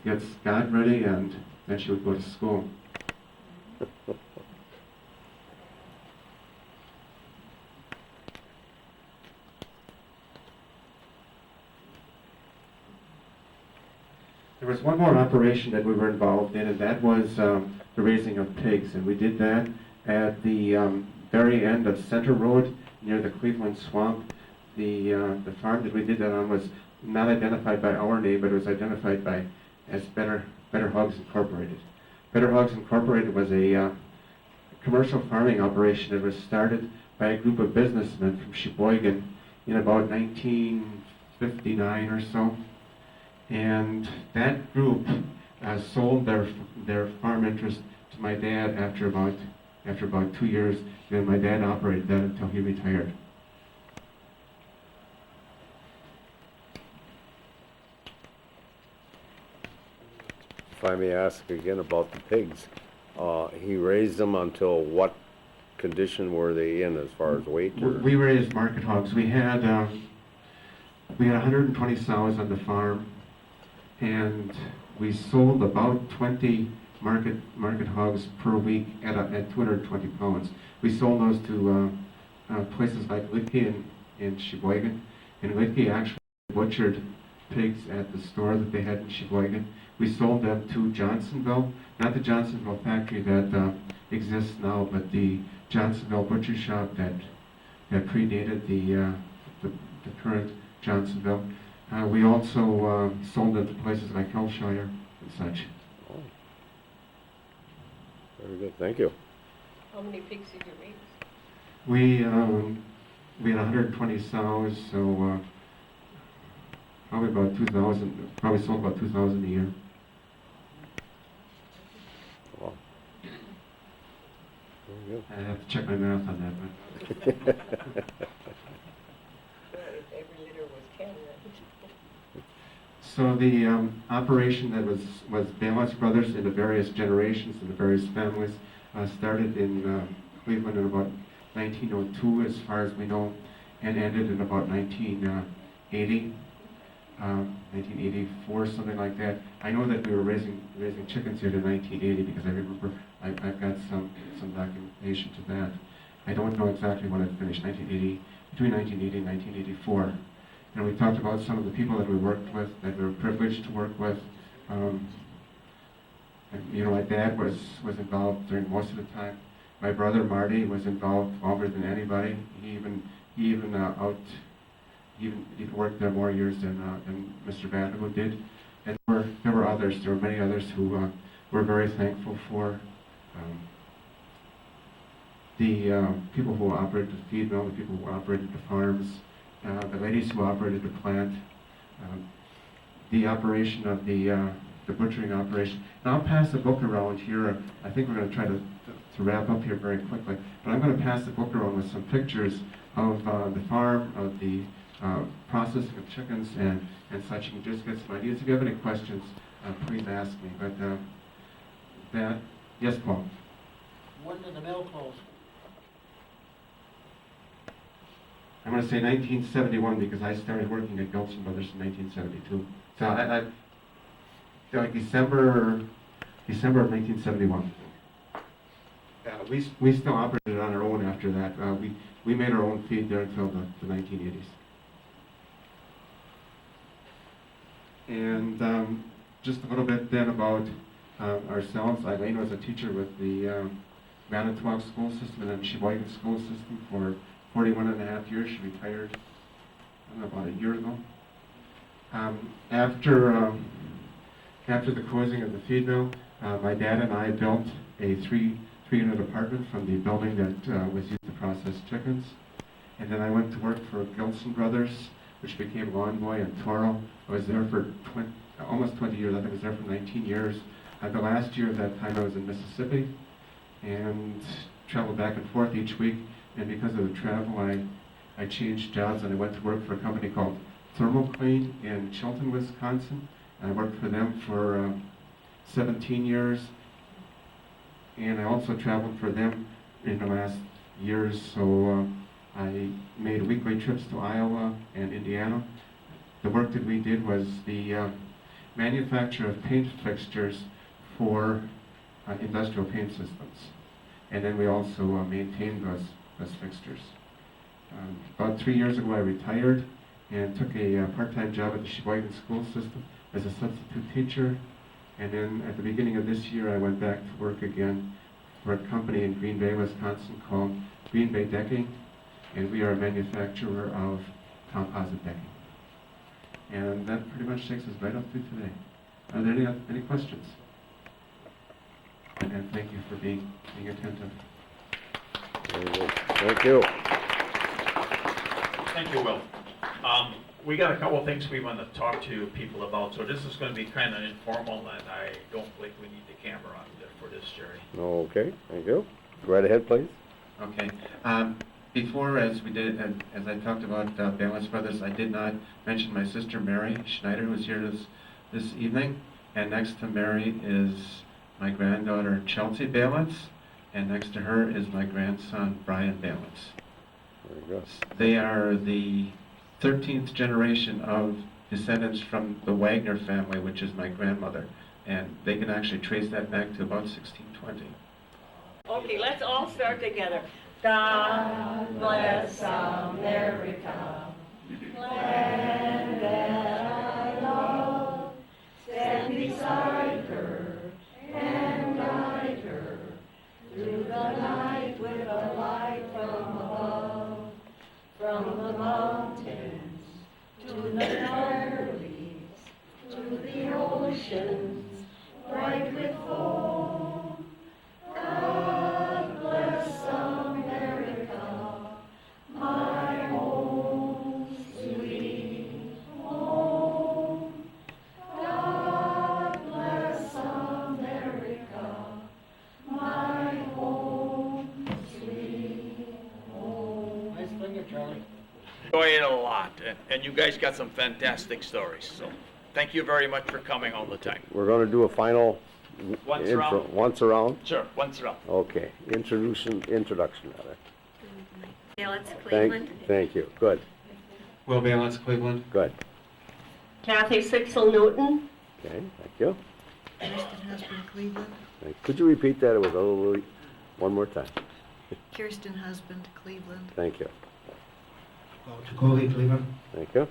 get Scott ready, and then she would go to school. There was one more operation that we were involved in, and that was the raising of pigs. And we did that at the very end of Center Road near the Cleveland Swamp. The farm that we did that on was not identified by our name, but it was identified by as Better Hogs Incorporated. Better Hogs Incorporated was a commercial farming operation that was started by a group of businessmen from Sheboygan in about 1959 or so. And that group sold their farm interest to my dad after about 2 years, and my dad operated that until he retired. If I may ask again about the pigs, he raised them until what condition were they in as far as weight? Or? We raised market hogs. We had 120 sows on the farm, and we sold about 20 market hogs per week at 220 pounds. We sold those to places like Hika in Sheboygan, and Hika actually butchered pigs at the store that they had in Sheboygan. We sold them to Johnsonville, not the Johnsonville factory that exists now, but the Johnsonville butcher shop that predated the current Johnsonville. We also sold them to places like Hillshire and such. Oh. Very good, thank you. How many pigs did you raise? We had 120 sows, so probably about 2,000. Probably sold about 2,000 a year. Wow. Very good. I have to check my math on that, but. Every litter was 10, right? So the operation that was Dalets Brothers in the various generations and the various families started in Cleveland in about 1902, as far as we know, and ended in about 1980, 1984, something like that. I know that we were raising chickens here in 1980 because I remember I've got some documentation to that. I don't know exactly when it finished, between 1980 and 1984. And we talked about some of the people that we worked with, that we were privileged to work with. And, you know, my dad was involved during most of the time. My brother Marty was involved longer than anybody. He even worked there more years than Mr. Vanderbilt did. And there were others. There were many others who we're very thankful for. The people who operated the feed mill, the people who operated the farms, the ladies who operated the plant, the operation of the butchering operation. And I'll pass the book around here. I think we're going to try to wrap up here very quickly. But I'm going to pass the book around with some pictures of the farm, of the processing of chickens and such. You can just get some ideas. If you have any questions, please ask me. But yes, Paul? When did the mill close? I'm going to say 1971 because I started working at Belitz Brothers in 1972. So I like December of 1971. We still operated on our own after that. We made our own feed there until the 1980s. And just a little bit then about ourselves. Eileen was a teacher with the Manitowoc school system and then Sheboygan school system for 41 and a half years. She retired about a year ago. After the closing of the feed mill, my dad and I built a three-unit apartment from the building that was used to process chickens. And then I went to work for Belitz Brothers, which became Lawn Boy and Toro. I was there for almost 20 years. I think I was there for 19 years. The last year of that time I was in Mississippi and traveled back and forth each week. And because of the travel, I changed jobs and I went to work for a company called Thermo-Clean in Chilton, Wisconsin. I worked for them for 17 years. And I also traveled for them in the last years. So I made weekly trips to Iowa and Indiana. The work that we did was manufacture of paint fixtures for industrial paint systems. And then we also maintain those fixtures. About 3 years ago I retired and took a part-time job at the Sheboygan school system as a substitute teacher. And then at the beginning of this year I went back to work again for a company in Green Bay, Wisconsin called Green Bay Decking. And we are a manufacturer of composite decking. And that pretty much takes us right up to today. Are there any questions? And thank you for being attentive. Thank you. Thank you, Will. We got a couple of things we want to talk to people about, so this is going to be kind of informal, and I don't think we need the camera on there for this, Jerry. Okay, thank you. Go right ahead, please. Okay. Before, as I talked about Dalets Brothers, I did not mention my sister Mary Schneider, who's here this evening. And next to Mary is my granddaughter Chelsea Belitz, and next to her is my grandson Brian Belitz. Very good. They are the 13th generation of descendants from the Wagner family, which is my grandmother. And they can actually trace that back to about 1620. Okay, let's all start together. God bless America, land that I love. Stand beside her and guide her through the night with a light from above. From the mountains to the prairies, to the oceans, bright with foam. God bless America, my home, sweet home. God bless America, my home, sweet home. Nice finger, Charlie. Enjoy it a lot, and you guys got some fantastic stories, so thank you very much for coming all the time. We're going to do a final Once intro. around? Once around? Sure, once around. Okay, introduction rather. Dalets Thank, Cleveland. thank you. Good, Will Belitz, Cleveland. good. Kathy Sixel Newton. Okay, thank you. Kirsten Husband, Cleveland. Could you repeat that? It was a little, one more time. Kirsten Husband, Cleveland. Thank you. Paul Chacoli, Cleveland. Thank you.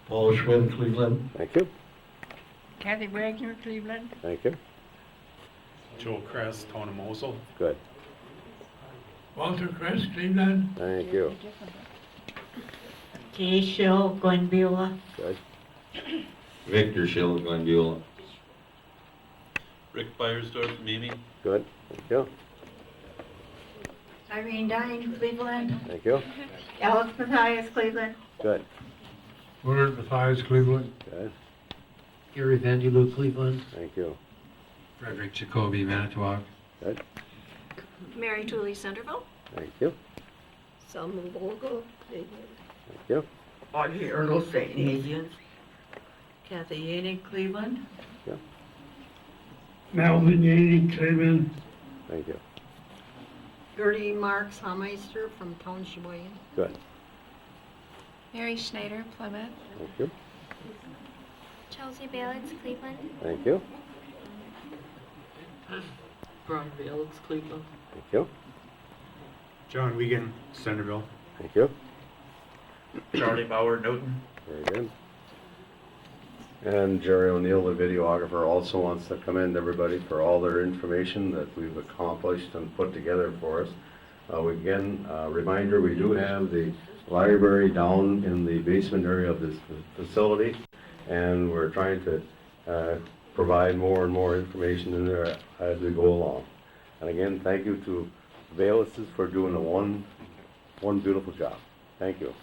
Paul Schwinn, Cleveland. Thank you. Kathy Wagner, Cleveland. Thank you. Joe Kress, Town of Mosul. Good. Walter Kress, Cleveland. Thank you. Kay Shell, Glenbeulah. Good. Victor Schill, Glendale. Rick Byersdorf, Mimi. Good. Thank you. Irene Dine, Cleveland. Thank you. Alex Matthias, Cleveland. Good. Willard Matthias, Cleveland. Good. Gary Vandello, Cleveland. Thank you. Frederick Jacoby, Manitowoc. Good. Mary Tooley, Centerville. Thank you. Selma Vogel, Thank you. Audrey Ertl, St. Ignatius. Kathy Yannick, Cleveland. Melvin Yaney, Cleveland. Thank you. Gertie Marks Hammeister from Town of Sheboygan. Good. Mary Schneider, Plymouth. Thank you. Chelsea Belitz, Cleveland. Thank you. Brian Belitz, Cleveland. Thank you. John Wiegand, Centerville. Thank you. Charlie Bauer, Newton. Very good. And Jerry O'Neill, the videographer, also wants to commend everybody for all their information that we've accomplished and put together for us. Again, reminder, we do have the library down in the basement area of this facility, and we're trying to provide more and more information in there as we go along. And again, thank you to Belitz's for doing one beautiful job. Thank you.